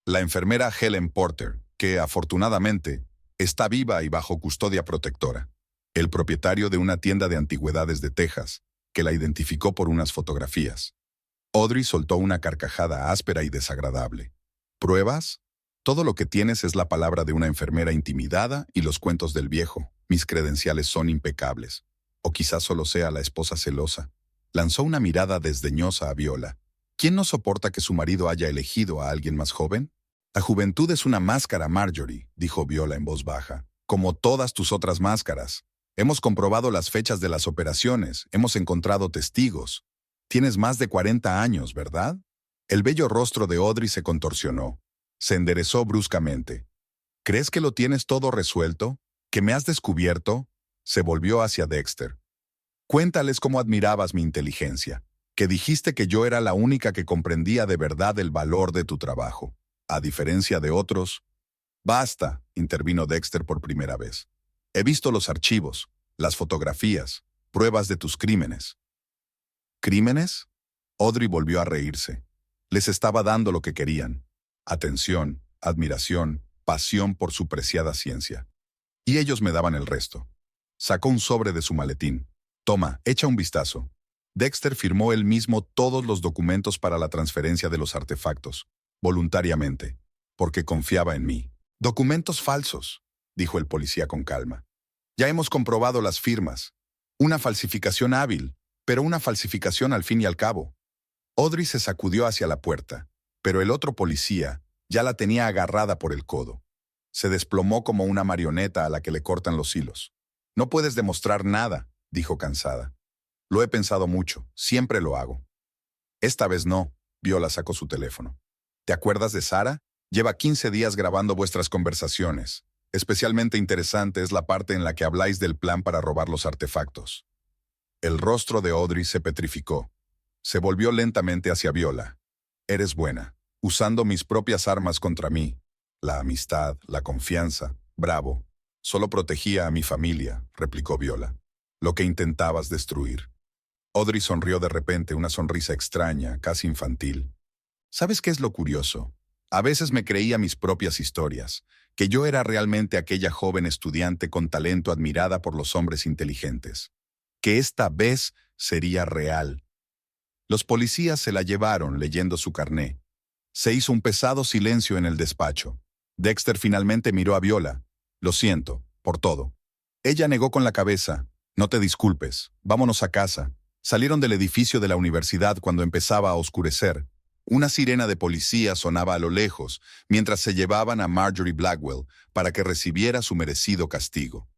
Speaker 1: La enfermera Helen Porter, que, afortunadamente, está viva y bajo custodia protectora. El propietario de una tienda de antigüedades de Texas, que la identificó por unas fotografías. Audrey soltó una carcajada áspera y desagradable. ¿Pruebas? Todo lo que tienes es la palabra de una enfermera intimidada y los cuentos del viejo. Mis credenciales son impecables. O quizás solo sea la esposa celosa. Lanzó una mirada desdeñosa a Viola. ¿Quién no soporta que su marido haya elegido a alguien más joven? La juventud es una máscara, Marjorie, dijo Viola en voz baja. Como todas tus otras máscaras. Hemos comprobado las fechas de las operaciones, hemos encontrado testigos. Tienes más de 40 años, ¿verdad? El bello rostro de Audrey se contorsionó. Se enderezó bruscamente. ¿Crees que lo tienes todo resuelto? ¿Que me has descubierto? Se volvió hacia Dexter. Cuéntales cómo admirabas mi inteligencia, que dijiste que yo era la única que comprendía de verdad el valor de tu trabajo. A diferencia de otros. Basta, intervino Dexter por primera vez. He visto los archivos, las fotografías, pruebas de tus crímenes. ¿Crímenes? Audrey volvió a reírse. Les estaba dando lo que querían. Atención, admiración, pasión por su preciada ciencia. Y ellos me daban el resto. Sacó un sobre de su maletín. Toma, echa un vistazo. Dexter firmó él mismo todos los documentos para la transferencia de los artefactos, voluntariamente, porque confiaba en mí. Documentos falsos, dijo el policía con calma. Ya hemos comprobado las firmas. Una falsificación hábil, pero una falsificación al fin y al cabo. Audrey se sacudió hacia la puerta, pero el otro policía ya la tenía agarrada por el codo. Se desplomó como una marioneta a la que le cortan los hilos. No puedes demostrar nada, dijo cansada. Lo he pensado mucho, siempre lo hago. Esta vez no, Viola sacó su teléfono. ¿Te acuerdas de Sara? Lleva 15 días grabando vuestras conversaciones. Especialmente interesante es la parte en la que habláis del plan para robar los artefactos. El rostro de Audrey se petrificó. Se volvió lentamente hacia Viola. Eres buena, usando mis propias armas contra mí. La amistad, la confianza. Bravo. Solo protegía a mi familia, replicó Viola. Lo que intentabas destruir. Audrey sonrió de repente, una sonrisa extraña, casi infantil. ¿Sabes qué es lo curioso? A veces me creía mis propias historias, que yo era realmente aquella joven estudiante con talento admirada por los hombres inteligentes. Que esta vez sería real. Los policías se la llevaron leyendo su carné. Se hizo un pesado silencio en el despacho. Dexter finalmente miró a Viola. Lo siento, por todo. Ella negó con la cabeza. No te disculpes, vámonos a casa. Salieron del edificio de la universidad cuando empezaba a oscurecer. Una sirena de policía sonaba a lo lejos, mientras se llevaban a Marjorie Blackwell para que recibiera su merecido castigo.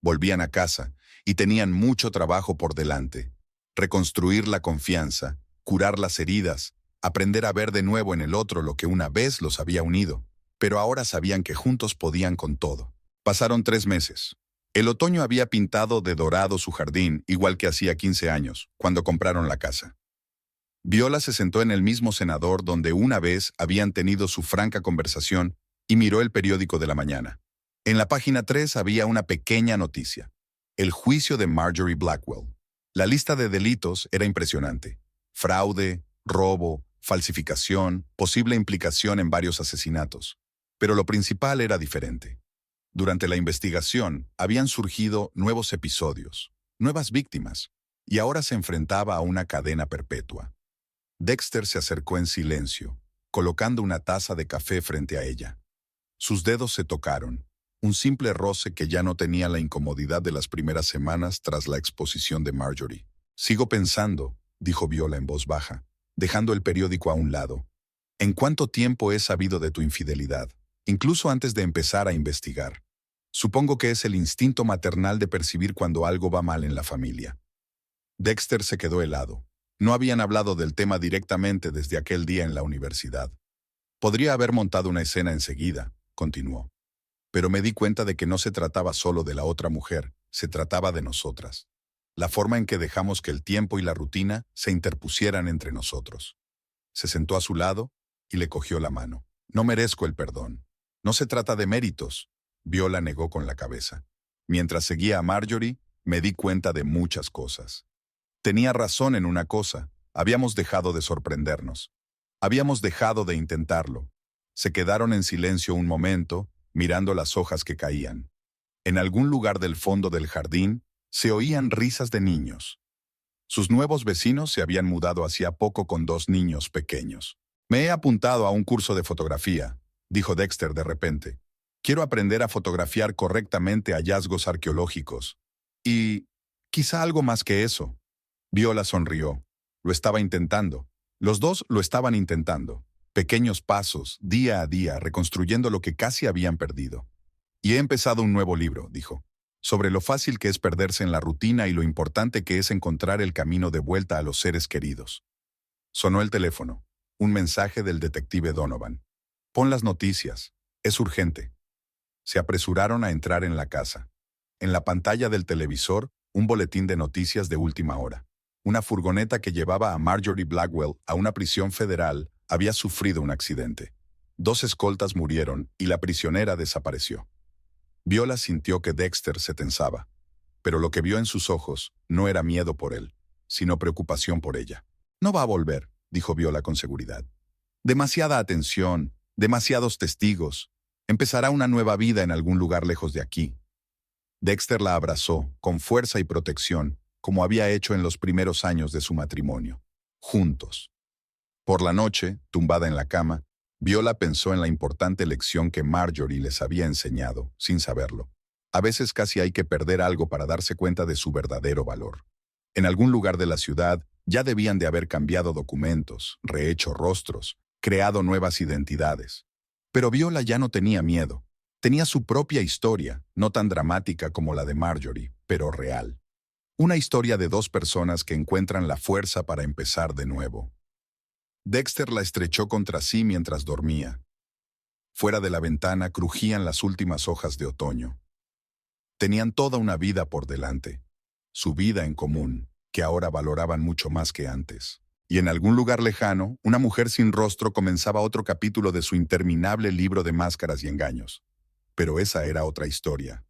Speaker 1: Volvían a casa, y tenían mucho trabajo por delante. Reconstruir la confianza, curar las heridas, aprender a ver de nuevo en el otro lo que una vez los había unido. Pero ahora sabían que juntos podían con todo. Pasaron 3 meses. El otoño había pintado de dorado su jardín, igual que hacía 15 años, cuando compraron la casa. Viola se sentó en el mismo cenador donde una vez habían tenido su franca conversación y miró el periódico de la mañana. En la página 3 había una pequeña noticia. El juicio de Marjorie Blackwell. La lista de delitos era impresionante. Fraude, robo, falsificación, posible implicación en varios asesinatos. Pero lo principal era diferente. Durante la investigación habían surgido nuevos episodios, nuevas víctimas, y ahora se enfrentaba a una cadena perpetua. Dexter se acercó en silencio, colocando una taza de café frente a ella. Sus dedos se tocaron, un simple roce que ya no tenía la incomodidad de las primeras semanas tras la exposición de Marjorie. Sigo pensando, dijo Viola en voz baja, dejando el periódico a un lado. ¿En cuánto tiempo he sabido de tu infidelidad? incluso antes de empezar a investigar. Supongo que es el instinto maternal de percibir cuando algo va mal en la familia. Dexter se quedó helado. No habían hablado del tema directamente desde aquel día en la universidad. Podría haber montado una escena enseguida, continuó. Pero me di cuenta de que no se trataba solo de la otra mujer, se trataba de nosotras. La forma en que dejamos que el tiempo y la rutina se interpusieran entre nosotros. Se sentó a su lado y le cogió la mano. No merezco el perdón. No se trata de méritos. Viola negó con la cabeza. Mientras seguía a Marjorie, me di cuenta de muchas cosas. Tenía razón en una cosa. Habíamos dejado de sorprendernos. Habíamos dejado de intentarlo. Se quedaron en silencio un momento, mirando las hojas que caían. En algún lugar del fondo del jardín se oían risas de niños. Sus nuevos vecinos se habían mudado hacía poco con 2 niños pequeños. Me he apuntado a un curso de fotografía, dijo Dexter de repente. Quiero aprender a fotografiar correctamente hallazgos arqueológicos. Y quizá algo más que eso. Viola sonrió. Lo estaba intentando. Los dos lo estaban intentando. Pequeños pasos, día a día, reconstruyendo lo que casi habían perdido. Y he empezado un nuevo libro, dijo, sobre lo fácil que es perderse en la rutina y lo importante que es encontrar el camino de vuelta a los seres queridos. Sonó el teléfono. Un mensaje del detective Donovan. Pon las noticias. Es urgente. Se apresuraron a entrar en la casa. En la pantalla del televisor, un boletín de noticias de última hora. Una furgoneta que llevaba a Marjorie Blackwell a una prisión federal había sufrido un accidente. 2 escoltas murieron y la prisionera desapareció. Viola sintió que Dexter se tensaba, pero lo que vio en sus ojos no era miedo por él, sino preocupación por ella. No va a volver, dijo Viola con seguridad. Demasiada atención, demasiados testigos. Empezará una nueva vida en algún lugar lejos de aquí. Dexter la abrazó, con fuerza y protección, como había hecho en los primeros años de su matrimonio. Juntos. Por la noche, tumbada en la cama, Viola pensó en la importante lección que Marjorie les había enseñado, sin saberlo. A veces casi hay que perder algo para darse cuenta de su verdadero valor. En algún lugar de la ciudad ya debían de haber cambiado documentos, rehecho rostros, creado nuevas identidades. Pero Viola ya no tenía miedo. Tenía su propia historia, no tan dramática como la de Marjorie, pero real. Una historia de 2 personas que encuentran la fuerza para empezar de nuevo. Dexter la estrechó contra sí mientras dormía. Fuera de la ventana crujían las últimas hojas de otoño. Tenían toda una vida por delante. Su vida en común, que ahora valoraban mucho más que antes. Y en algún lugar lejano, una mujer sin rostro comenzaba otro capítulo de su interminable libro de máscaras y engaños. Pero esa era otra historia.